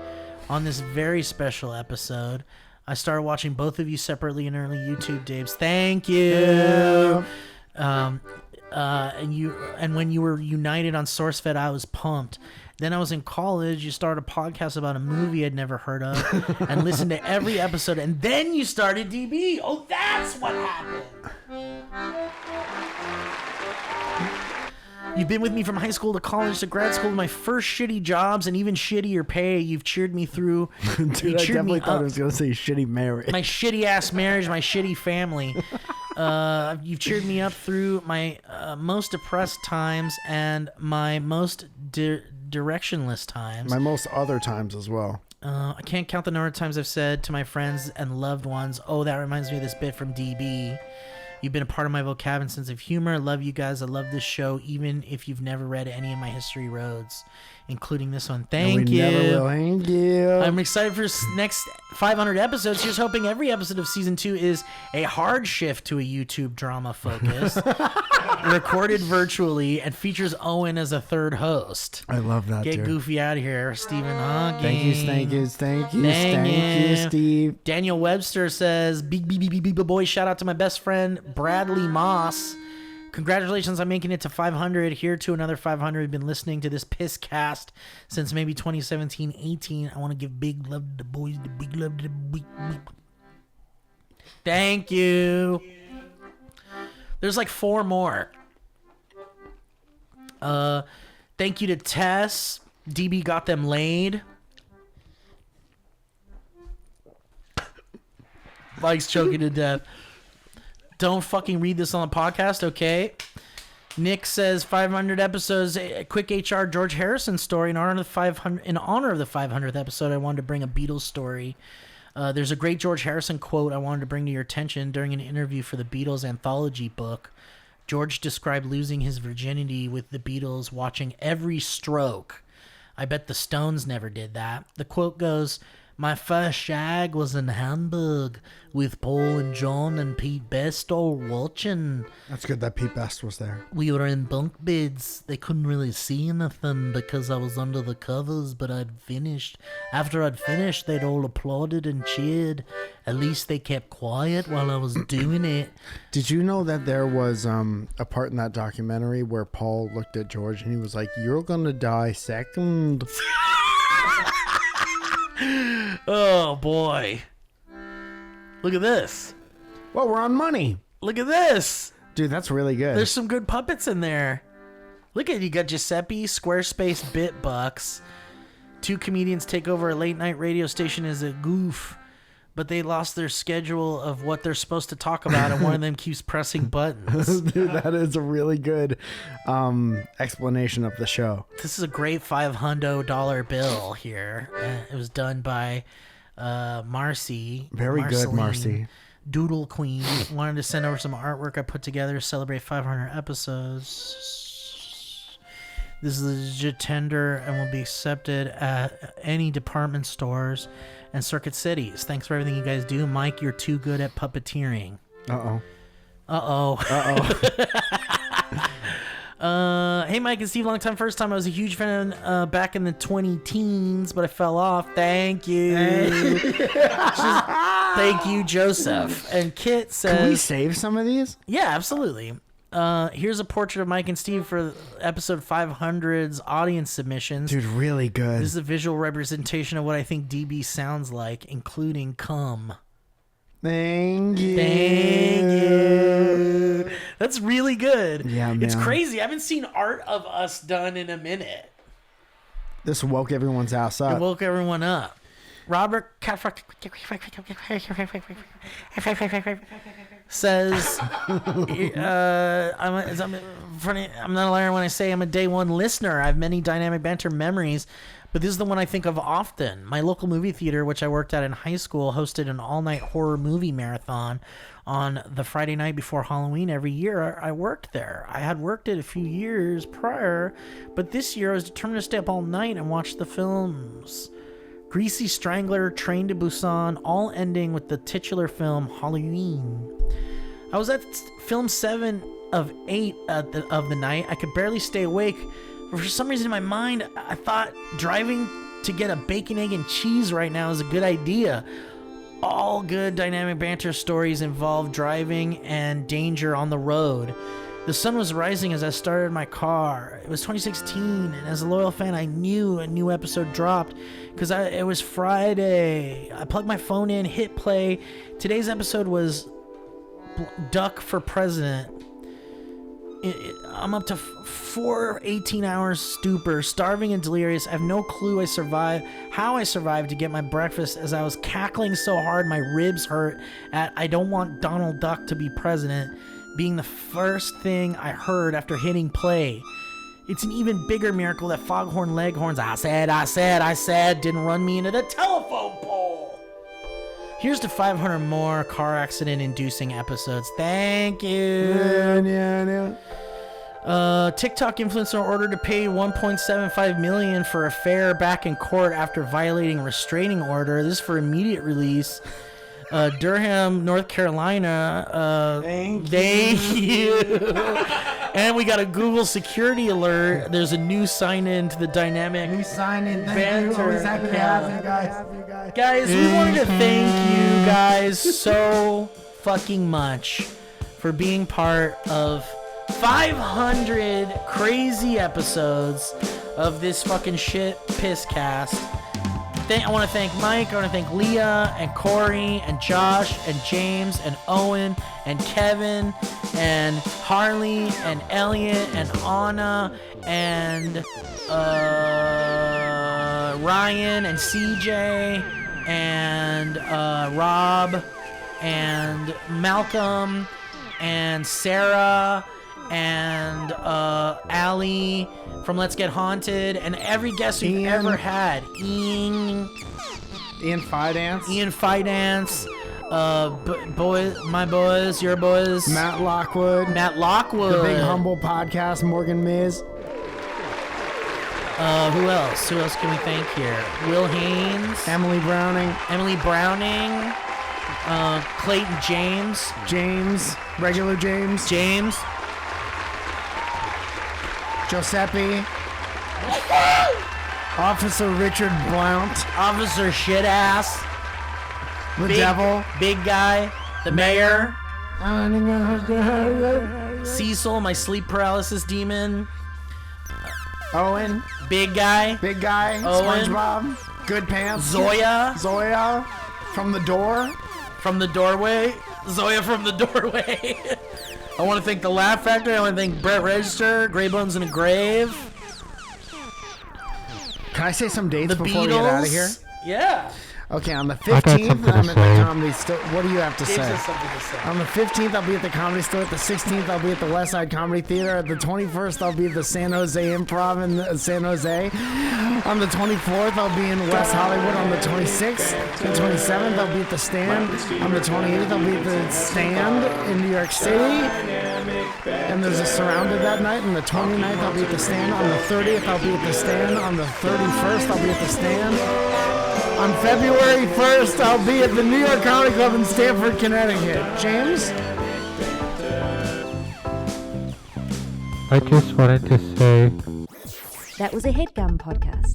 on this very special episode. I started watching both of you separately in early YouTube days. Thank you. And when you were united on SourceFed, I was pumped. Then I was in college. You started a podcast about a movie I'd never heard of and listened to every episode. And then you started DB. Oh, that's what happened. You've been with me from high school to college to grad school to my first shitty jobs and even shittier pay. You've cheered me through. Dude, I definitely thought it was going to say shitty marriage. My shitty ass marriage, my shitty family. You've cheered me up through my most depressed times and my most directionless times. My most other times as well. I can't count the number of times I've said to my friends and loved ones, "Oh, that reminds me of this bit from DB." You've been a part of my vocab and sense of humor. I love you guys. I love this show, even if you've never read any of my history roads, including this one. Thank you. Never will. Thank you. I'm excited for next 500 episodes. Here's hoping every episode of season 2 is a hard shift to a YouTube drama focus, recorded virtually, and features Owen as a third host. I love that, Get dude. goofy out of here, Stephen Hawking. Thank you, thank you, Dang Steve. Daniel Webster says, big boy, shout out to my best friend, Bradley Moss. Congratulations on making it to 500. Here to another 500. We've been listening to this piss cast since maybe 2017-18. I want to give big love to the boys. The big love to the big. Thank you. There's like 4 more. Thank you to Tess. DB got them laid. Mike's choking to death. Don't fucking read this on the podcast, okay? Nick says 500 episodes. A quick HR George Harrison story in honor of the 500. In honor of the 500th episode, I wanted to bring a Beatles story. There's a great George Harrison quote I wanted to bring to your attention during an interview for the Beatles anthology book. George described losing his virginity with the Beatles watching every stroke. I bet the Stones never did that. The quote goes, "My first shag was in Hamburg with Paul and John and Pete Best all watching. That's good that Pete Best was there. We were in bunk beds. They couldn't really see anything because I was under the covers, but I'd finished. After I'd finished, they'd all applauded and cheered. At least they kept quiet while I was doing it." Did you know that there was a part in that documentary where Paul looked at George and he was like, "You're gonna die second." Oh, boy. Look at this. Well, we're on money. Look at this. Dude, that's really good. There's some good puppets in there. Look at it. You got Giuseppe, Squarespace, Bitbucks. 2 comedians take over a late-night radio station as a goof, but they lost their schedule of what they're supposed to talk about, and one of them keeps pressing buttons. Dude, that is a really good explanation of the show. This is a great $500 bill here. It was done by Marcy. Very good, Marcy. Doodle-Queen. Wanted to send over some artwork I put together to celebrate 500 episodes. This is legit tender and will be accepted at any department stores and Circuit Cities. Thanks for everything you guys do. Mike, you're too good at puppeteering. Uh-oh. Uh-oh. Hey, Mike and Steve, long time, first time. I was a huge fan back in the 20-teens, but I fell off. Thank you. Thank you, Joseph. And Kitt says... Can we save some of these? Yeah, absolutely. Here's a portrait of Mike and Steve for episode 500's audience submissions. Dude, really good. This is a visual representation of what I think DB sounds like, including cum. Thank you. Thank you. That's really good. Yeah, man. It's crazy. I haven't seen art of us done in a minute. This woke everyone's ass up. It woke everyone up. Robert says, I'm not a liar when I say I'm a day one listener. I have many Dynamic Banter memories, but this is the one I think of often. My local movie theater, which I worked at in high school, hosted an all-night horror movie marathon on the Friday night before Halloween every year. I worked there. I had worked it a few years prior, but this year I was determined to stay up all night and watch the films. Greasy Strangler, Train to Busan, all ending with the titular film Halloween. I was at film 7 of 8 of the night. I could barely stay awake, but for some reason in my mind, I thought driving to get a bacon, egg, and cheese right now is a good idea. All good Dynamic Banter stories involve driving and danger on the road. The sun was rising as I started my car. It was 2016, and as a loyal fan, I knew a new episode dropped because it was Friday. I plugged my phone in, hit play. Today's episode was Duck for President. I'm up to 4 18-hour stupor, starving and delirious. I have no clue how I survived to get my breakfast as I was cackling so hard my ribs hurt at "I don't want Donald Duck to be president" being the first thing I heard after hitting play. It's an even bigger miracle that Foghorn Leghorn's I said didn't run me into the telephone pole. Here's to 500 more car accident inducing episodes. Thank you. TikTok influencer ordered to pay $1.75 million for affair back in court after violating restraining order. This is for immediate release. Durham, North Carolina. Thank you. And we got a Google security alert. There's a new sign-in to the Dynamic Banter. Always happy to have you guys. Guys, we wanted to thank you guys so fucking much for being part of 500 crazy episodes of this fucking shit piss cast. I want to thank Mike. I want to thank Leah and Corey and Josh and James and Owen and Kevin and Harley and Elliot and Anna and Ryan and CJ and Rob and Malcolm and Sarah and Allie from Let's Get Haunted and every guest we've ever had. Ian Fidance. My boys, your boys. Matt Lockwood. The Big Humble Podcast, Morgan Miz. Who else? Who else can we thank here? Will Haynes. Emily Browning. Clayton James. Regular James. Giuseppe. Officer Richard Blount. Officer Shitass. The Devil. Big Guy. The Mayor. Cecil, my sleep paralysis demon. Owen. Big Guy. Owen. SpongeBob. Good Pants. Zoya. From the Doorway. Zoya from the Doorway. I want to thank the Laugh Factory. I want to thank Brett Register, Grey Bones in a Grave. Can I say some dates The before Beatles. we get out of here? Yeah. Okay, on the I got 15th, something to I'm at the say. Comedy Store. What do you have to James say? has something to say. On the 15th, I'll be at the Comedy Store. At the 16th, I'll be at the West Side Comedy Theater. At the 21st, I'll be at the San Jose Improv in San Jose. On the 24th, I'll be in West Hollywood. On the 26th and 27th, I'll be at the Stand. On the 28th, I'll be at the Stand in New York City. And there's a Surrounded that night. On the 29th, I'll be at the Stand. On the 30th, I'll be at the Stand. On the 31st, I'll be at the Stand. On February 1st, I'll be at the New York Comedy Club in Stamford, Connecticut. James? I just wanted to say That was a HeadGum podcast.